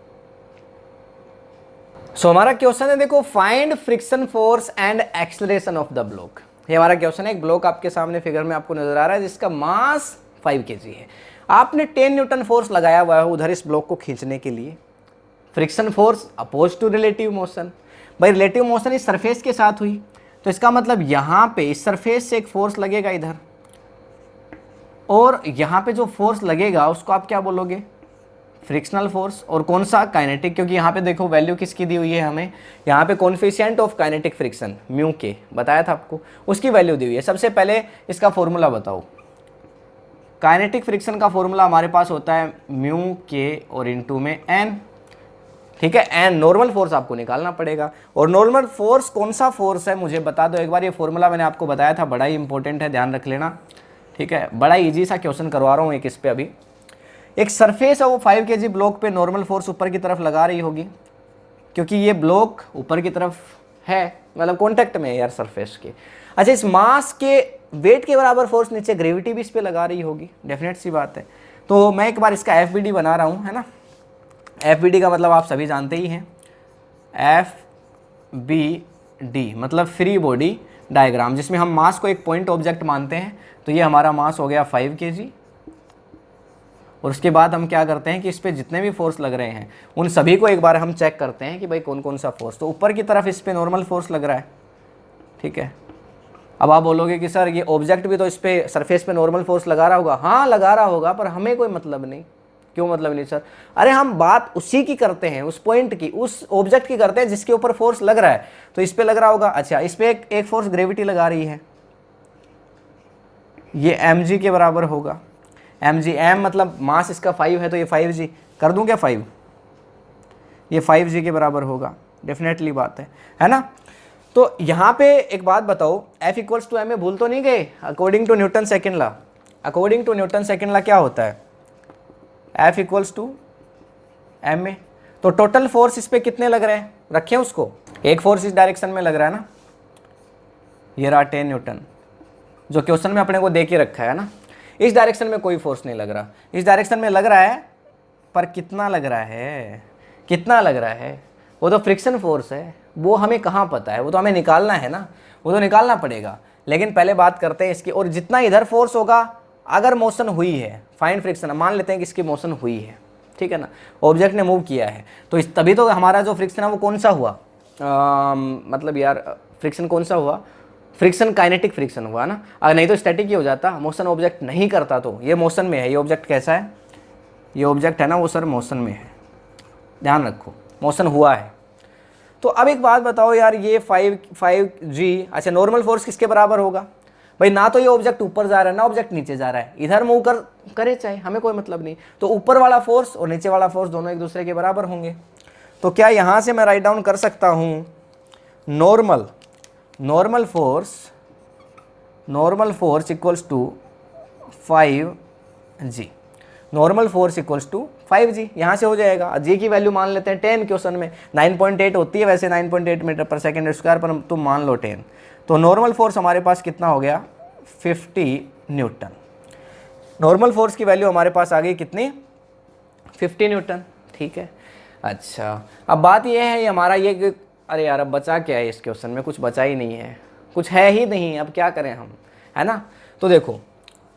सो हमारा क्वेश्चन है, देखो, find friction force and acceleration of the block. ये हमारा क्वेश्चन है। एक ब्लॉक आपके सामने फिगर में आपको नजर आ रहा है जिसका मास 5 kg है। आपने 10 न्यूटन फोर्स लगाया हुआ है उधर इस ब्लॉक को खींचने के लिए। Friction force oppose to relative motion. भाई रिलेटिव मोशन इस सरफेस के साथ हुई, तो इसका मतलब यहाँ पे इस सरफेस से एक फोर्स लगेगा इधर, और यहाँ पे जो फोर्स लगेगा उसको आप क्या बोलोगे? Frictional force. और कौन सा? काइनेटिक, क्योंकि यहाँ पे देखो वैल्यू किसकी दी हुई है हमें, यहाँ पे coefficient of kinetic friction mu के बताया था आपको, उसकी वैल्यू दी हुई है। सबसे पहले इसका फॉर्मूला बताओ। काइनेटिक फ्रिक्शन का फॉर्मूला हमारे पास होता है म्यू के और इनटू में एन, ठीक है। एन नॉर्मल फोर्स आपको निकालना पड़ेगा। और नॉर्मल फोर्स कौन सा फोर्स है मुझे बता दो एक बार। ये फॉर्मूला मैंने आपको बताया था, बड़ा ही इंपॉर्टेंट है, ध्यान रख लेना, ठीक है। बड़ा इजी सा क्वेश्चन करवा रहा हूँ एक इस पे अभी। एक सरफेस है वो 5 kg ब्लॉक पे नॉर्मल फोर्स ऊपर की तरफ लगा रही होगी, क्योंकि ये ब्लॉक ऊपर की तरफ है, मतलब कॉन्टेक्ट में है यार सरफेस के। अच्छा, इस मास के वेट के बराबर फोर्स नीचे ग्रेविटी भी इस पे लगा रही होगी, डेफिनेट सी बात है। तो मैं एक बार इसका FBD बना रहा हूँ, है ना। FBD का मतलब आप सभी जानते ही हैं, FBD मतलब फ्री बॉडी डायग्राम, जिसमें हम मास को एक पॉइंट ऑब्जेक्ट मानते हैं। तो ये हमारा मास हो गया 5 kg, और उसके बाद हम क्या करते हैं कि इस पे जितने भी फोर्स लग रहे हैं उन सभी को एक बार हम चेक करते हैं कि भाई कौन कौन सा फोर्स। तो ऊपर की तरफ इस पे नॉर्मल फोर्स लग रहा है, ठीक है। अब आप बोलोगे कि सर ये ऑब्जेक्ट भी तो इस पे सरफेस पे नॉर्मल फोर्स लगा रहा होगा। हाँ लगा रहा होगा, पर हमें कोई मतलब नहीं। क्यों मतलब नहीं सर? अरे हम बात उसी की करते हैं, उस पॉइंट की, उस ऑब्जेक्ट की करते हैं जिसके ऊपर फोर्स लग रहा है। तो इस पे लग रहा होगा। अच्छा, इस पे एक फोर्स ग्रेविटी लगा रही है, ये mg के बराबर होगा। mg, m मतलब मास इसका 5 है, तो ये 5g कर दूं क्या? 5, ये 5g के बराबर होगा, डेफिनेटली बात है ना। तो यहाँ पे एक बात बताओ, F इक्वल्स टू एम में भूल तो नहीं गए? According to Newton second law, according to Newton second law क्या होता है? F इक्वल्स टू एम में। तो टोटल फोर्स इस पे कितने लग रहे हैं, रखें उसको। एक फोर्स इस डायरेक्शन में लग रहा है ना, ये रहा 10 न्यूटन, जो क्वेश्चन में अपने को दे के रखा है ना। इस डायरेक्शन में कोई फोर्स नहीं लग रहा, इस डायरेक्शन में लग रहा है, पर कितना लग रहा है? कितना लग रहा है? वो तो फ्रिक्शन फोर्स है, वो हमें कहाँ पता है? वो तो हमें निकालना है ना, वो तो निकालना पड़ेगा। लेकिन पहले बात करते हैं इसकी। और जितना इधर फोर्स होगा, अगर मोशन हुई है, फाइंड फ्रिक्शन, मान लेते हैं कि इसकी मोशन हुई है, ठीक है ना, ऑब्जेक्ट ने मूव किया है, तो इस तभी तो हमारा जो फ्रिक्शन है वो कौन सा हुआ? मतलब यार फ्रिक्शन कौन सा हुआ? फ्रिक्शन काइनेटिक फ्रिक्शन हुआ ना। अगर नहीं तो स्टैटिक ही हो जाता, मोशन ऑब्जेक्ट नहीं करता। तो ये मोशन में है, ये ऑब्जेक्ट कैसा है? ये ऑब्जेक्ट है ना वो सर मोशन में है, ध्यान रखो, मोशन हुआ है। तो अब एक बात बताओ यार, ये 5g, अच्छा नॉर्मल फोर्स किसके बराबर होगा? भाई ना तो ये ऑब्जेक्ट ऊपर जा रहा है ना ऑब्जेक्ट नीचे जा रहा है, इधर मूव करे चाहे, हमें कोई मतलब नहीं। तो ऊपर वाला फोर्स और नीचे वाला फोर्स दोनों एक दूसरे के बराबर होंगे। तो क्या यहाँ से मैं राइट डाउन कर सकता हूँ normal force equals to 5g, normal force equals to 5g। यहाँ से हो जाएगा। g की वैल्यू मान लेते हैं 10, क्वेश्चन में 9.8 होती है वैसे, 9.8 मीटर पर सेकेंड स्क्वायर, पर तुम मान लो 10। तो नॉर्मल फोर्स हमारे पास कितना हो गया? 50 न्यूटन। नॉर्मल फोर्स की वैल्यू हमारे पास आ गई कितनी? 50 न्यूटन, ठीक है। अच्छा, अब बात यह है हमारा ये, अरे यार अब बचा क्या है इस क्वेश्चन में? कुछ बचा ही नहीं है, कुछ है ही नहीं, अब क्या करें हम, है ना। तो देखो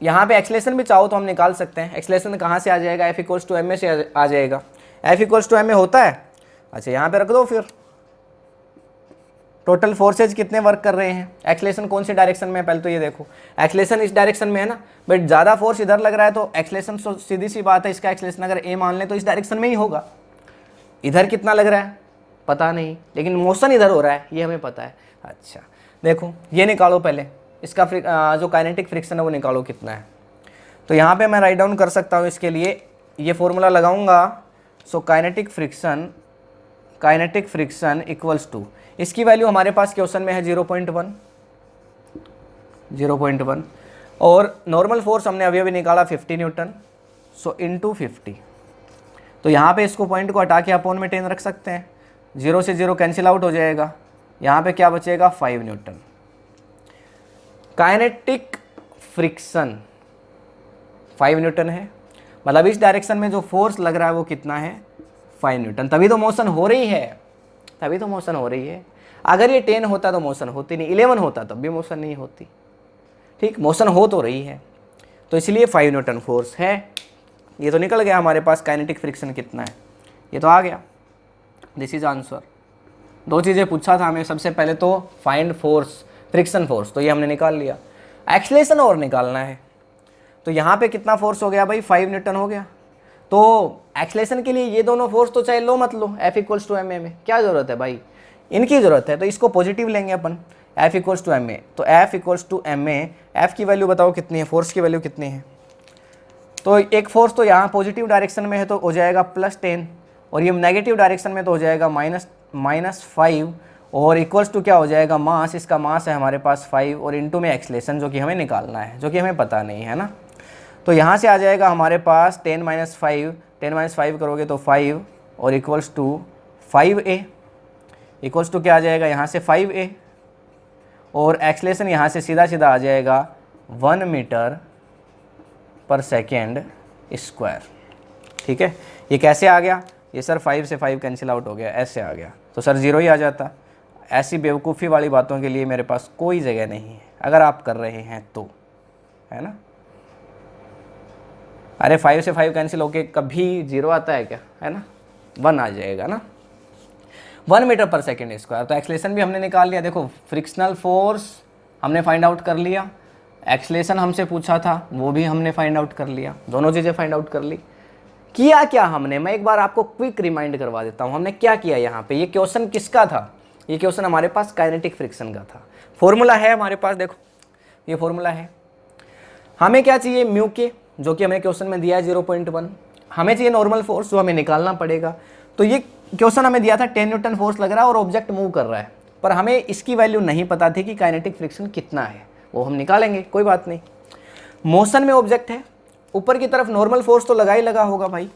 यहाँ पे एक्सेलरेशन भी चाहो तो हम निकाल सकते हैं। एक्सेलरेशन कहाँ से आ जाएगा? F इक्वल्स टू एम में से आ जाएगा। F इक्वल्स टू एम में होता है। अच्छा, यहाँ पे रख दो फिर। टोटल फोर्सेज कितने वर्क कर रहे हैं? एक्सेलरेशन कौन सी डायरेक्शन में है? पहले तो ये देखो, एक्सेलरेशन इस डायरेक्शन में है ना, बट ज़्यादा फोर्स इधर लग रहा है, तो एक्सेलरेशन तो सीधी सी बात है, इसका एक्सेलरेशन अगर a मान ले तो इस डायरेक्शन में ही होगा। इधर कितना लग रहा है पता नहीं, लेकिन मोशन इधर हो रहा है ये हमें पता है। अच्छा देखो, ये निकालो पहले, इसका जो काइनेटिक फ्रिक्शन है वो निकालो कितना है। तो यहाँ पे मैं राइट डाउन कर सकता हूँ, इसके लिए ये फॉर्मूला लगाऊंगा। So kinetic friction equals to, इसकी वैल्यू हमारे पास क्वेश्चन में है 0.1, और नॉर्मल फोर्स हमने अभी अभी निकाला 50 न्यूटन। सो इंटू 50, तो यहाँ पे इसको पॉइंट को हटा के अपॉन में 10 रख सकते हैं, 0 से 0 कैंसिल आउट हो जाएगा। यहाँ पे क्या बचेगा? 5 न्यूटन। काइनेटिक फ्रिक्शन 5 न्यूटन है, मतलब इस डायरेक्शन में जो फोर्स लग रहा है वो कितना है? 5 न्यूटन। तभी तो मोशन हो रही है, तभी तो मोशन हो रही है। अगर ये 10 होता तो मोशन होती नहीं, 11 होता तब भी मोशन नहीं होती। ठीक, मोशन हो तो रही है, तो इसलिए 5 न्यूटन फोर्स है। ये तो निकल गया हमारे पास काइनेटिक फ्रिक्शन कितना है, ये तो आ गया। This is answer. 2 चीज़ें पूछा था हमें, सबसे पहले तो फाइंड फोर्स, फ्रिक्शन फोर्स, तो ये हमने निकाल लिया। एक्सलेशन और निकालना है, तो यहाँ पे कितना फोर्स हो गया भाई, 5 न्यूटन हो गया। तो एक्सलेशन के लिए ये दोनों फोर्स तो चाहे लो मत लो, F equals to M A में क्या ज़रूरत है भाई, इनकी ज़रूरत है, तो इसको पॉजिटिव लेंगे अपन, F equals to M A. तो F equals to M A, F की वैल्यू बताओ कितनी है, फोर्स की वैल्यू कितनी है। तो एक फोर्स तो यहाँ पॉजिटिव डायरेक्शन में है तो हो जाएगा +10, और ये नेगेटिव डायरेक्शन में तो हो जाएगा -5, और इक्वल्स टू क्या हो जाएगा, मास, इसका मास है हमारे पास 5, और इनटू में एक्सलेशन जो कि हमें निकालना है, जो कि हमें पता नहीं है ना। तो यहाँ से आ जाएगा हमारे पास 10 - 5 करोगे तो 5, और equals to 5a, equals to क्या आ जाएगा यहाँ से 5a, और एक्सलेशन यहाँ से सीधा सीधा आ जाएगा 1 मीटर पर सेकेंड स्क्वायर। ठीक है, ये कैसे आ गया, ये सर 5 से 5 कैंसिल आउट हो गया, ऐसे आ गया, तो सर 0 ही आ जाता। ऐसी बेवकूफ़ी वाली बातों के लिए मेरे पास कोई जगह नहीं है, अगर आप कर रहे हैं तो, है ना। अरे 5 से 5 कैंसिल होके कभी 0 आता है क्या, है ना, 1 आ जाएगा ना, 1 मीटर पर सेकेंड स्क्वायर। तो एक्सलेशन भी हमने निकाल लिया, देखो फ्रिक्शनल फोर्स हमने फाइंड आउट कर लिया, एक्सलेशन हमसे पूछा था वो भी हमने फाइंड आउट कर लिया, दोनों चीज़ें फाइंड आउट कर ली। किया क्या हमने, मैं एक बार आपको क्विक रिमाइंड करवा देता हूँ, हमने क्या किया यहाँ पे। ये क्वेश्चन किसका था, ये क्वेश्चन हमारे पास काइनेटिक फ्रिक्शन का था। फॉर्मूला है हमारे पास, देखो ये फॉर्मूला है, हमें क्या चाहिए, म्यू के, जो कि हमें क्वेश्चन में दिया है 0.1, हमें चाहिए नॉर्मल फोर्स जो हमें निकालना पड़ेगा। तो ये क्वेश्चन हमें दिया था 10 न्यूटन फोर्स लग रहा है और ऑब्जेक्ट मूव कर रहा है, पर हमें इसकी वैल्यू नहीं पता थी कि काइनेटिक फ्रिक्शन कितना है, वो हम निकालेंगे, कोई बात नहीं। मोशन में ऑब्जेक्ट है, ऊपर की तरफ नॉर्मल फोर्स तो लगा ही लगा होगा भाई,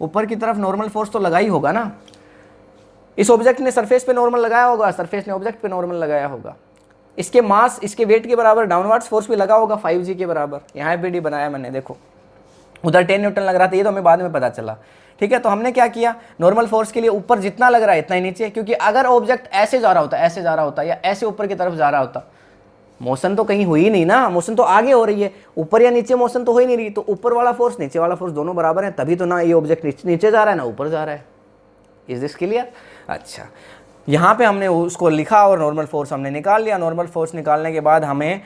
ऊपर की तरफ नॉर्मल फोर्स तो लगा ही होगा ना। इस ऑब्जेक्ट ने सरफेस पे नॉर्मल लगाया होगा, सरफेस ने ऑब्जेक्ट पे नॉर्मल लगाया होगा, इसके मास, इसके वेट के बराबर डाउनवर्ड्स फोर्स भी लगा होगा 5g के बराबर। यहाँ पे डी बनाया मैंने, देखो उधर 10 न्यूटन लग रहा था, ये तो हमें बाद में पता चला। ठीक है, तो हमने क्या किया, नॉर्मल फोर्स के लिए ऊपर जितना लग रहा है इतना ही नीचे, क्योंकि अगर ऑब्जेक्ट ऐसे जा रहा होता, ऐसे जा रहा होता, या ऐसे ऊपर की तरफ जा रहा होता, मोशन तो कहीं हुई नहीं ना, मोशन तो आगे हो रही है, ऊपर या नीचे मोशन तो हो ही नहीं रही। तो ऊपर वाला फोर्स नीचे वाला फोर्स दोनों बराबर है, तभी तो ना ये ऑब्जेक्ट नीचे जा रहा है ना ऊपर जा रहा है। Is this clear. अच्छा, यहाँ पे हमने उसको लिखा और नॉर्मल फोर्स हमने निकाल लिया। नॉर्मल फोर्स निकालने के बाद हमें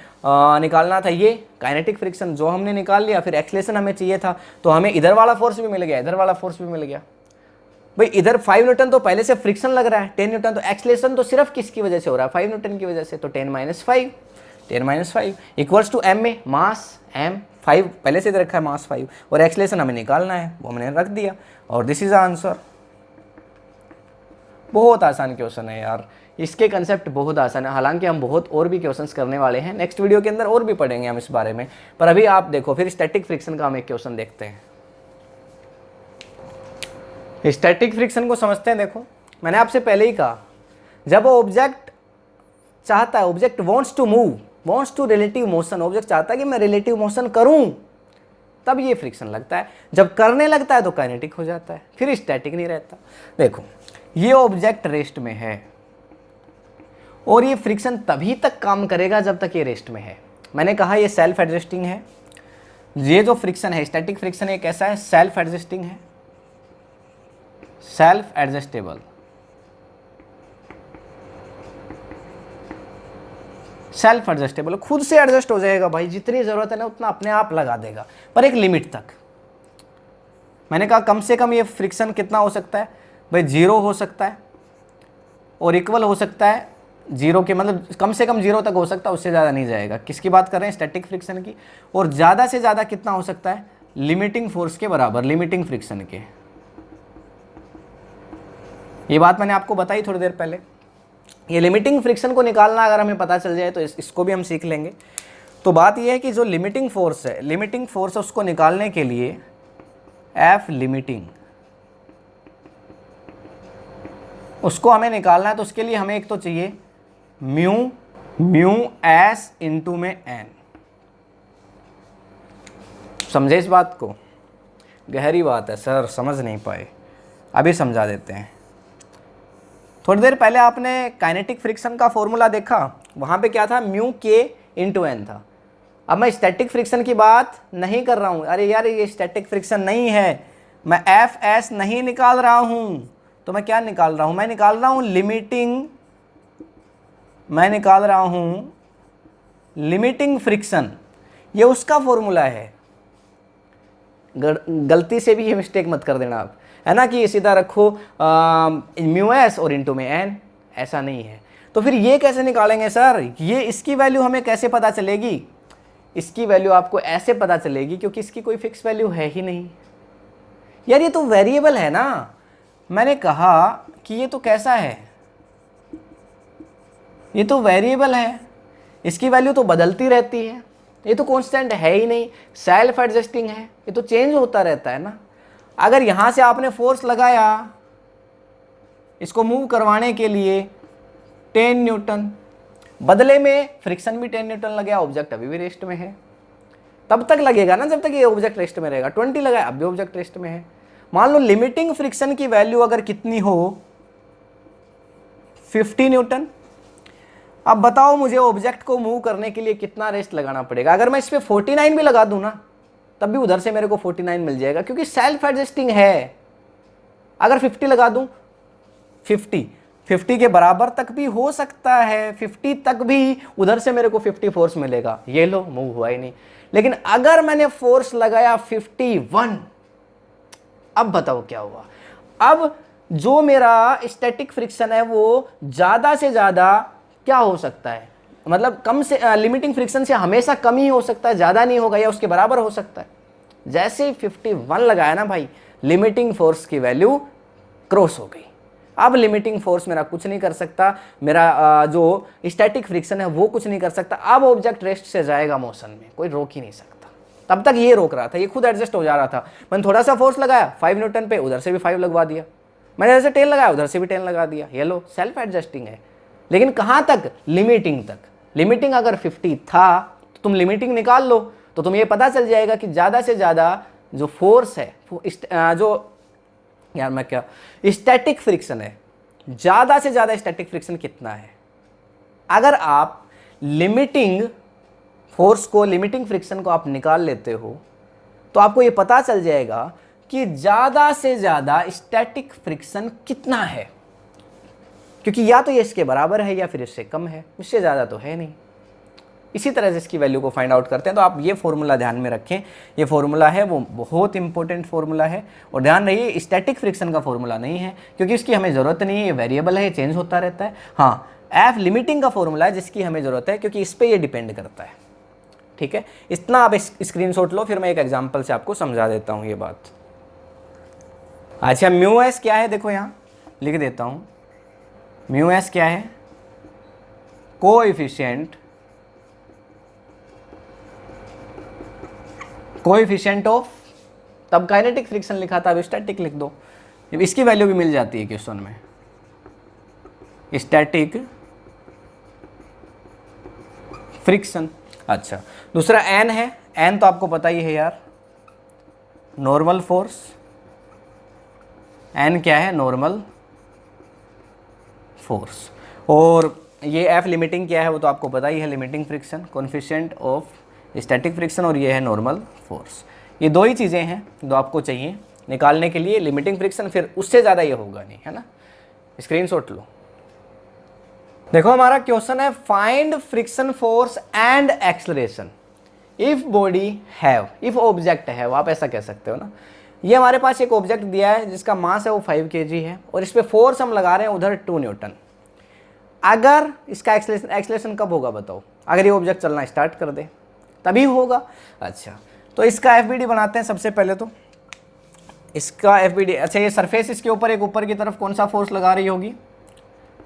निकालना था ये काइनेटिक फ्रिक्शन, जो हमने निकाल लिया। फिर एक्सलेशन हमें चाहिए था, तो हमें इधर वाला फोर्स भी मिल गया, इधर वाला फोर्स भी मिल गया। भाई इधर 5 न्यूटन तो पहले से फ्रिक्शन लग रहा है, 10 न्यूटन, तो एक्सलेशन तो सिर्फ किसकी वजह से हो रहा है, 5 न्यूटन की वजह से। तो 10 - 5 इक्वल्स टू एम में मास m, 5 पहले से रखा है मास 5, और एक्सलेशन हमें निकालना है, वो हमने रख दिया, और दिस इज आंसर। बहुत आसान क्वेश्चन है यार, इसके कंसेप्ट बहुत आसान है। हालांकि हम बहुत और भी क्वेश्चंस करने वाले हैं, नेक्स्ट वीडियो के अंदर और भी पढ़ेंगे हम इस बारे में, पर अभी आप देखो फिर स्टैटिक फ्रिक्शन का हम एक क्वेश्चन देखते हैं। स्टैटिक फ्रिक्शन को समझते हैं। देखो मैंने आपसे पहले ही कहा, जब ऑब्जेक्ट चाहता है, object wants to move, wants to relative motion, object चाहता है कि मैं रिलेटिव मोशन करूं, तब ये फ्रिक्शन लगता है। जब करने लगता है तो काइनेटिक हो जाता है, फिर स्टैटिक नहीं रहता। देखो ये ऑब्जेक्ट रेस्ट में है, और ये फ्रिक्शन तभी तक काम करेगा जब तक ये रेस्ट में है। मैंने कहा ये सेल्फ एडजस्टिंग है, ये जो फ्रिक्शन है स्टैटिक फ्रिक्शन एक ऐसा है, सेल्फ एडजस्टिंग है, सेल्फ एडजस्टेबल, सेल्फ एडजस्टेबल, खुद से एडजस्ट हो जाएगा भाई, जितनी ज़रूरत है ना उतना अपने आप लगा देगा, पर एक लिमिट तक। मैंने कहा कम से कम ये फ्रिक्शन कितना हो सकता है भाई, 0 हो सकता है, और इक्वल हो सकता है 0 के, मतलब कम से कम 0 तक हो सकता है, उससे ज़्यादा नहीं जाएगा। किसकी बात कर रहे हैं, स्टैटिक फ्रिक्शन की। और ज़्यादा से ज़्यादा कितना हो सकता है, लिमिटिंग फोर्स के बराबर, लिमिटिंग फ्रिक्शन के। ये बात मैंने आपको बताई थोड़ी देर पहले। ये लिमिटिंग फ्रिक्शन को निकालना अगर हमें पता चल जाए तो इसको भी हम सीख लेंगे। तो बात यह है कि जो लिमिटिंग फोर्स है, लिमिटिंग फोर्स है, उसको निकालने के लिए एफ लिमिटिंग, उसको हमें निकालना है। तो उसके लिए हमें एक तो चाहिए म्यू एस इंटू में एन। समझे इस बात को, गहरी बात है सर, समझ नहीं पाए, अभी समझा देते हैं। थोड़ी देर पहले आपने काइनेटिक फ्रिक्शन का फॉर्मूला देखा, वहाँ पे क्या था, म्यू के इंटू एन था। अब मैं स्टैटिक फ्रिक्शन की बात नहीं कर रहा हूँ। अरे यार ये स्टैटिक फ्रिक्शन नहीं है, मैं एफ एस नहीं निकाल रहा हूँ। तो मैं क्या निकाल रहा हूँ, मैं निकाल रहा हूँ लिमिटिंग फ्रिक्शन। ये उसका फॉर्मूला है। गलती से भी ये मिस्टेक मत कर देना आप, है ना, कि सीधा रखो म्यू एस और इंटू में एन, ऐसा नहीं है। तो फिर ये कैसे निकालेंगे सर, ये इसकी वैल्यू हमें कैसे पता चलेगी? इसकी वैल्यू आपको ऐसे पता चलेगी क्योंकि इसकी कोई फिक्स वैल्यू है ही नहीं। यार ये तो वेरिएबल है ना, मैंने कहा कि ये तो कैसा है, ये तो वेरिएबल है, इसकी वैल्यू तो बदलती रहती है, ये तो कांस्टेंट है ही नहीं, सेल्फ एडजस्टिंग है, ये तो चेंज होता रहता है ना। अगर यहां से आपने फोर्स लगाया इसको मूव करवाने के लिए 10 न्यूटन, बदले में फ्रिक्शन भी 10 न्यूटन लगे, ऑब्जेक्ट अभी भी रेस्ट में है, तब तक लगेगा ना जब तक ये ऑब्जेक्ट रेस्ट में रहेगा। 20 लगाया, अब भी ऑब्जेक्ट रेस्ट में है। मान लो लिमिटिंग फ्रिक्शन की वैल्यू अगर कितनी हो, 50 न्यूटन। अब बताओ मुझे ऑब्जेक्ट को मूव करने के लिए कितना रेस्ट लगाना पड़ेगा? अगर मैं इस पर 49 भी लगा दूं ना, तब भी उधर से मेरे को 49 मिल जाएगा क्योंकि सेल्फ एडजस्टिंग है। अगर 50 लगा दूं, 50 के बराबर तक भी हो सकता है, 50 तक भी उधर से मेरे को 50 फोर्स मिलेगा। ये लो, मूव हुआ ही नहीं। लेकिन अगर मैंने फोर्स लगाया 51, अब बताओ क्या हुआ? अब जो मेरा स्टैटिक फ्रिक्शन है वो ज्यादा से ज्यादा क्या हो सकता है, मतलब कम से लिमिटिंग फ्रिक्शन से हमेशा कम ही हो सकता है, ज्यादा नहीं होगा, या उसके बराबर हो सकता है। जैसे ही 51 लगाया ना भाई, लिमिटिंग फोर्स की वैल्यू क्रॉस हो गई। अब लिमिटिंग फोर्स मेरा कुछ नहीं कर सकता, मेरा जो स्टैटिक फ्रिक्शन है वो कुछ नहीं कर सकता। अब ऑब्जेक्ट रेस्ट से जाएगा मोशन में, कोई रोक ही नहीं सकता। तब तक ये रोक रहा था, ये खुद एडजस्ट हो जा रहा था। मैंने थोड़ा सा फोर्स लगाया 5 न्यूटन पे, उधर से भी 5 लगवा दिया। मैंने जैसे 10 लगाया, उधर से भी 10 लगा दिया। ये लो, सेल्फ एडजस्टिंग है। लेकिन कहाँ तक? लिमिटिंग तक। लिमिटिंग अगर 50 था तो तुम लिमिटिंग निकाल लो, तो तुम्हें ये पता चल जाएगा कि ज़्यादा से ज़्यादा जो फोर्स है, जो यार मैं क्या, स्टैटिक फ्रिक्शन है, ज़्यादा से ज़्यादा स्टैटिक फ्रिक्शन कितना है? अगर आप लिमिटिंग फोर्स को, लिमिटिंग फ्रिक्शन को आप निकाल लेते हो तो आपको ये पता चल जाएगा कि ज़्यादा से ज़्यादा स्टैटिक फ्रिक्शन कितना है, क्योंकि या तो ये इसके बराबर है या फिर इससे कम है, इससे ज़्यादा तो है नहीं। इसी तरह से इसकी वैल्यू को फाइंड आउट करते हैं। तो आप ये फॉर्मूला ध्यान में रखें, ये फॉर्मूला है वो बहुत इंपॉर्टेंट फॉर्मूला है। और ध्यान रहिए, स्टैटिक फ्रिक्शन का फॉर्मूला नहीं है क्योंकि इसकी हमें ज़रूरत नहीं है, ये वेरिएबल है, ये चेंज होता रहता है। हाँ, एफ लिमिटिंग का फॉर्मूला है जिसकी हमें ज़रूरत है क्योंकि इस पर ये डिपेंड करता है। ठीक है, इतना आप स्क्रीनशॉट लो, फिर मैं एक एग्जाम्पल से आपको समझा देता हूँ ये बात। अच्छा, म्यू एस क्या है? देखो यहाँ लिख देता हूँ। म्यू एस क्या है? कोएफिशिएंट ऑफ, तब काइनेटिक फ्रिक्शन लिखा था, अब स्टैटिक लिख दो। इसकी वैल्यू भी मिल जाती है क्वेश्चन में, स्टैटिक फ्रिक्शन। अच्छा, दूसरा एन है। एन तो आपको पता ही है यार, नॉर्मल फोर्स। एन क्या है? Normal force. और ये एफ लिमिटिंग क्या है वो तो आपको पता ही है, limiting friction, coefficient of static friction, और ये है नॉर्मल फोर्स। ये दो ही चीज़ें हैं जो आपको चाहिए निकालने के लिए, लिमिटिंग फ्रिक्शन, फिर उससे ज़्यादा ये होगा नहीं, है ना। स्क्रीनशॉट लो। देखो हमारा क्वेश्चन है, find friction force and acceleration if body have, if object है, आप ऐसा कह सकते हो ना। ये हमारे पास एक ऑब्जेक्ट दिया है जिसका मास है वो 5 kg है और इस पर फोर्स हम लगा रहे हैं उधर 2 न्यूटन। अगर इसका एक्सेलरेशन कब होगा बताओ? अगर ये ऑब्जेक्ट चलना स्टार्ट कर दे तभी होगा। अच्छा, तो इसका एफबीडी बनाते हैं सबसे पहले। तो इसका एफबीडी, अच्छा ये सरफेस, इसके ऊपर एक ऊपर की तरफ कौन सा फोर्स लगा रही होगी?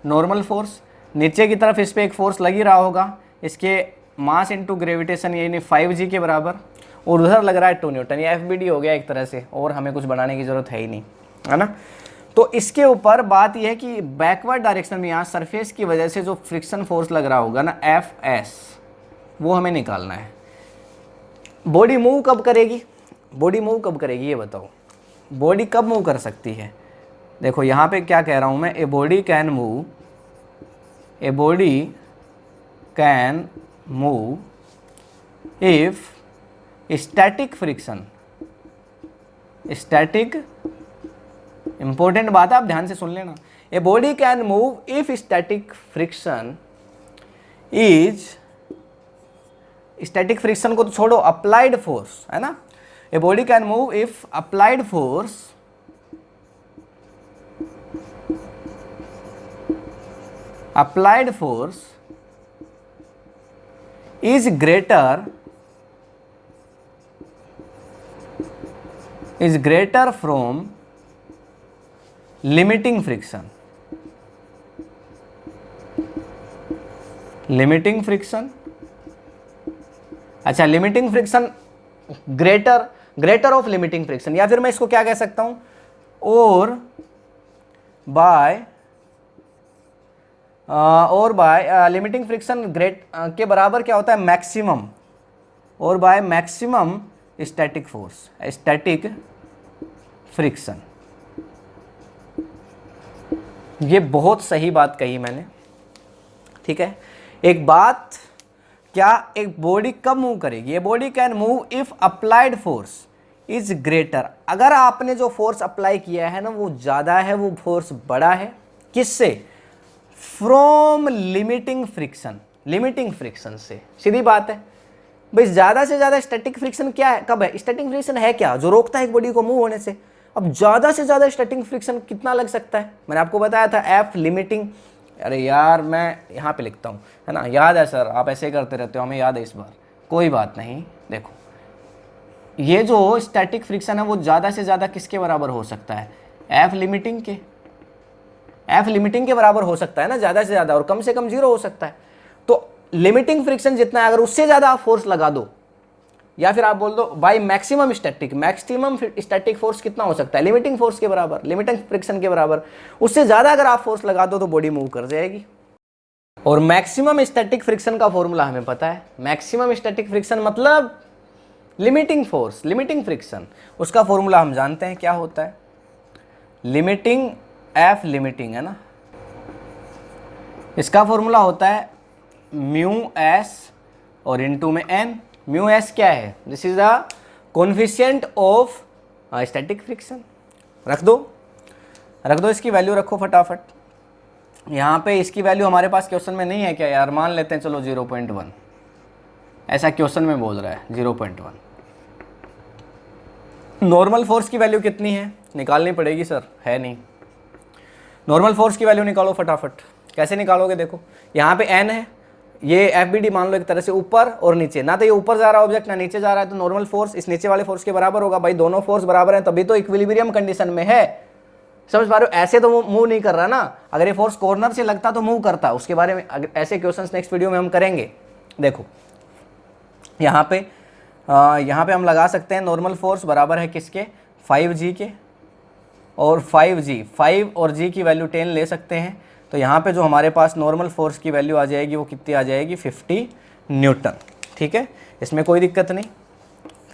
Normal force. नीचे की तरफ इस पर एक फोर्स लगी रहा होगा, इसके मास इंटू ग्रेविटेशन यानी 5g के बराबर, और उधर लग रहा है 2 न्यूटन। ये एफबीडी हो गया एक तरह से, और हमें कुछ बनाने की ज़रूरत है ही नहीं, है ना। तो इसके ऊपर बात यह है कि बैकवर्ड डायरेक्शन में यहाँ सरफेस की वजह से जो फ्रिक्शन फोर्स लग रहा होगा ना, Fs, वो हमें निकालना है। बॉडी मूव कब करेगी? बॉडी मूव कब करेगी ये बताओ? बॉडी कब मूव कर सकती है? देखो यहाँ पे क्या कह रहा हूँ मैं, a body can move, a body can move if static friction, static, important बात है आप ध्यान से सुन लेना, a body can move if static friction is, static friction को तो छोड़ो, अप्लाइड फोर्स है ना, a body can move if applied force is greater from limiting friction, limiting friction, अच्छा limiting friction greater of limiting friction, या फिर मैं इसको क्या कह सकता हूं, और बाय लिमिटिंग फ्रिक्शन ग्रेट के बराबर क्या होता है, मैक्सिमम, और by maximum static force, static friction. ये बहुत सही बात कही मैंने, ठीक है। एक बात, क्या एक बॉडी कब मूव करेगी, ये body can move if applied force is greater, अगर आपने जो फोर्स अप्लाई किया है ना वो ज़्यादा है, वो फोर्स बड़ा है, किससे, from limiting friction, limiting friction से, सीधी बात है भाई। ज़्यादा से ज़्यादा स्टैटिक फ्रिक्शन क्या है, कब है, स्टैटिक फ्रिक्शन है क्या, जो रोकता है एक बॉडी को मूव होने से। अब ज़्यादा से ज़्यादा स्टैटिक फ्रिक्शन कितना लग सकता है, मैंने आपको बताया था एफ लिमिटिंग, अरे यार मैं यहाँ पे लिखता हूँ, है ना, याद है सर, आप ऐसे ही करते रहते हो, हमें याद है इस बार, कोई बात नहीं। देखो ये जो स्टैटिक फ्रिक्शन है वो ज़्यादा से ज़्यादा किसके बराबर हो सकता है, एफ लिमिटिंग के, एफ लिमिटिंग के बराबर हो सकता है ना ज़्यादा से ज़्यादा, और कम से कम 0 हो सकता है। तो लिमिटिंग फ्रिक्शन जितना है, अगर उससे ज़्यादा आप फोर्स लगा दो, या फिर आप बोल दो बाई मैक्सिमम स्टैटिक फोर्स कितना हो सकता है, लिमिटिंग फोर्स के बराबर, लिमिटिंग फ्रिक्शन के बराबर, उससे ज़्यादा अगर आप फोर्स लगा दो तो बॉडी मूव कर जाएगी। और मैक्सिमम स्टैटिक फ्रिक्शन का फॉर्मूला हमें पता है, मैक्सिमम स्टैटिक फ्रिक्शन मतलब लिमिटिंग फोर्स, लिमिटिंग फ्रिक्शन, उसका फॉर्मूला हम जानते हैं क्या होता है, लिमिटिंग, एफ लिमिटिंग है ना, इसका फॉर्मूला होता है म्यू एस और इनटू में एन। म्यू एस क्या है, this is the coefficient of static friction. रख दो इसकी वैल्यू रखो फटाफट। यहाँ पे इसकी वैल्यू हमारे पास क्वेश्चन में नहीं है क्या यार, मान लेते हैं चलो 0.1, ऐसा क्वेश्चन में बोल रहा है 0.1। नॉर्मल फोर्स की वैल्यू कितनी है, निकालनी पड़ेगी सर, है नहीं। नॉर्मल फोर्स की वैल्यू निकालो फटाफट। कैसे निकालोगे, देखो यहाँ पे एन है, ये एफ बी डी मान लो एक तरह से ऊपर और नीचे, ना तो ये ऊपर जा रहा है ऑब्जेक्ट ना नीचे जा रहा है, तो नॉर्मल फोर्स इस नीचे वाले फोर्स के बराबर होगा। भाई दोनों फोर्स बराबर हैं तभी तो इक्विलिब्रियम कंडीशन में है, समझ पा रहे हो। ऐसे तो मूव नहीं कर रहा ना, अगर ये फोर्स कॉर्नर से लगता तो मूव करता, उसके बारे में ऐसे क्वेश्चंस नेक्स्ट वीडियो में हम करेंगे। देखो यहाँ पे हम लगा सकते हैं नॉर्मल फोर्स बराबर है किसके, 5g के, और 5 और g की वैल्यू 10 ले सकते हैं। तो यहाँ पे जो हमारे पास नॉर्मल फोर्स की वैल्यू आ जाएगी वो कितनी आ जाएगी, 50 न्यूटन। ठीक है, इसमें कोई दिक्कत नहीं,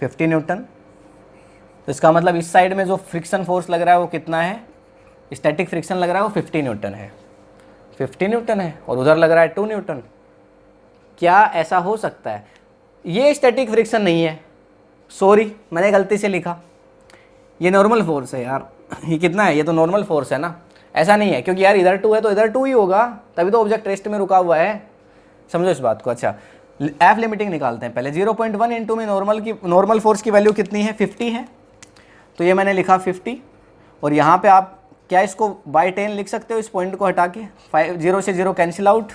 50 न्यूटन। तो इसका मतलब इस साइड में जो फ्रिक्शन फोर्स लग रहा है वो कितना है, स्टैटिक फ्रिक्शन लग रहा है वो 50 न्यूटन है, 50 न्यूटन है, और उधर लग रहा है 2 न्यूटन। क्या ऐसा हो सकता है, ये स्टैटिक फ्रिक्शन नहीं है, सॉरी मैंने गलती से लिखा, ये नॉर्मल फोर्स है यार। ये कितना है, ये तो नॉर्मल फोर्स है ना, ऐसा नहीं है, क्योंकि यार इधर 2 है तो इधर 2 ही होगा, तभी तो ऑब्जेक्ट रेस्ट में रुका हुआ है, समझो इस बात को। अच्छा एफ लिमिटिंग निकालते हैं पहले। 0.1 इंटू में नॉर्मल फोर्स की वैल्यू कितनी है, 50 है, तो ये मैंने लिखा 50। और यहाँ पे आप क्या इसको बाई 10 लिख सकते हो, इस पॉइंट को हटा के, 0 से 0 कैंसिल आउट।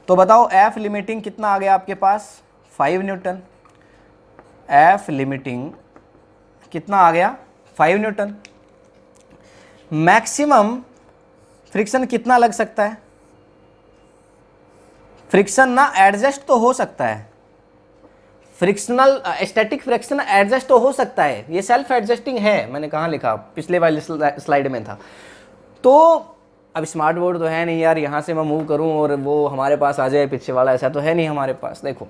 तो बताओ एफ लिमिटिंग कितना आ गया आपके पास, 5 न्यूटन। एफ लिमिटिंग कितना आ गया, 5 न्यूटन। मैक्सिमम फ्रिक्शन कितना लग सकता है, फ्रिक्शन ना एडजस्ट तो हो सकता है, फ्रिक्शनल स्टैटिक फ्रिक्शन एडजस्ट तो हो सकता है, ये सेल्फ एडजस्टिंग है, मैंने कहाँ लिखा, पिछले वाली स्लाइड में था। तो अब स्मार्ट बोर्ड तो है नहीं यार, यहाँ से मैं मूव करूँ और वो हमारे पास आ जाए पीछे वाला, ऐसा तो है नहीं हमारे पास। देखो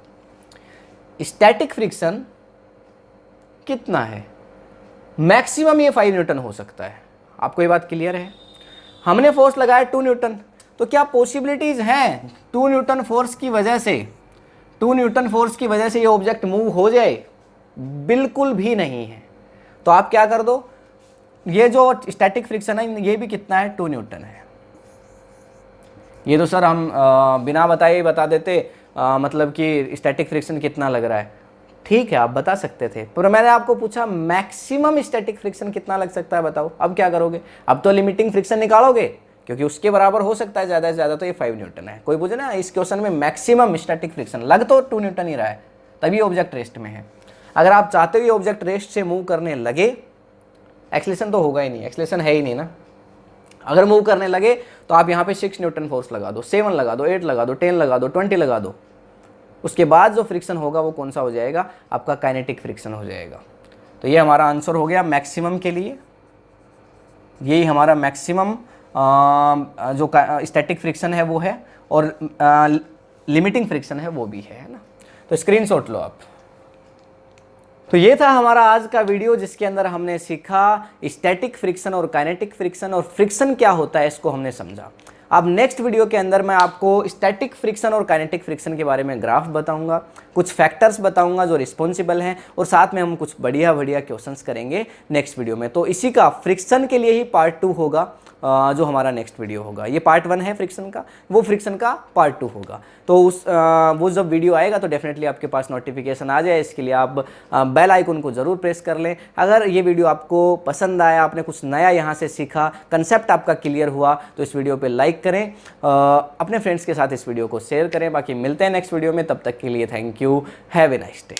स्टैटिक फ्रिक्शन कितना है, मैक्सिमम ये 5 न्यूटन हो सकता है, आपको ये बात क्लियर है? हमने फोर्स लगाया 2 न्यूटन, तो क्या पॉसिबिलिटीज़ हैं 2 न्यूटन फोर्स की वजह से, 2 न्यूटन फोर्स की वजह से ये ऑब्जेक्ट मूव हो जाए? बिल्कुल भी नहीं है। तो आप क्या कर दो, ये जो स्टैटिक फ्रिक्शन है ये भी कितना है, 2 न्यूटन है। ये तो सर हम बिना बताए ही बता देते, मतलब कि स्टैटिक फ्रिक्शन कितना लग रहा है। ठीक है, आप बता सकते थे, पर मैंने आपको पूछा मैक्सिमम स्टैटिक फ्रिक्शन कितना लग सकता है, बताओ। अब क्या करोगे? अब तो लिमिटिंग फ्रिक्शन निकालोगे, क्योंकि उसके बराबर हो सकता है ज़्यादा से ज़्यादा, तो ये 5 न्यूटन है। कोई पूछे ना इस क्वेश्चन में मैक्सिमम स्टैटिक फ्रिक्शन, लग तो 2 न्यूटन ही रहा है, तभी ऑब्जेक्ट रेस्ट में है। अगर आप चाहते हो ये ऑब्जेक्ट रेस्ट से मूव करने लगे, एक्सेलेरेशन तो होगा ही नहीं, एक्सेलेरेशन है ही नहीं ना। अगर मूव करने लगे तो आप यहाँ पे 6 न्यूटन फोर्स लगा दो, 7 लगा दो, 8 लगा दो, 10 लगा दो, 20 लगा दो। उसके बाद जो फ्रिक्शन होगा वो कौन सा हो जाएगा? आपका काइनेटिक फ्रिक्शन हो जाएगा। तो ये हमारा आंसर हो गया मैक्सिमम के लिए। यही हमारा मैक्सिमम जो स्टैटिक फ्रिक्शन है वो है, और लिमिटिंग फ्रिक्शन है वो भी है ना। तो स्क्रीनशॉट लो आप। तो ये था हमारा आज का वीडियो, जिसके अंदर हमने सीखा स्टैटिक फ्रिक्शन और काइनेटिक फ्रिक्शन, और फ्रिक्शन क्या होता है इसको हमने समझा। अब नेक्स्ट वीडियो के अंदर मैं आपको स्टैटिक फ्रिक्शन और काइनेटिक फ्रिक्शन के बारे में ग्राफ बताऊंगा, कुछ फैक्टर्स बताऊंगा जो रिस्पॉन्सिबल हैं, और साथ में हम कुछ बढ़िया बढ़िया क्वेश्चंस करेंगे नेक्स्ट वीडियो में। तो इसी का फ्रिक्शन के लिए ही पार्ट 2 होगा, जो हमारा नेक्स्ट वीडियो होगा। ये पार्ट 1 है फ्रिक्शन का, वो फ्रिक्शन का पार्ट 2 होगा। तो वो जब वीडियो आएगा तो डेफिनेटली आपके पास नोटिफिकेशन आ जाए। इसके लिए आप बेल आइकन को ज़रूर प्रेस कर लें। अगर ये वीडियो आपको पसंद आया, आपने कुछ नया यहाँ से सीखा, कंसेप्ट आपका क्लियर हुआ, तो इस वीडियो पे लाइक करें, अपने फ्रेंड्स के साथ इस वीडियो को शेयर करें। बाकी मिलते हैं नेक्स्ट वीडियो में, तब तक के लिए thank you, have a nice day.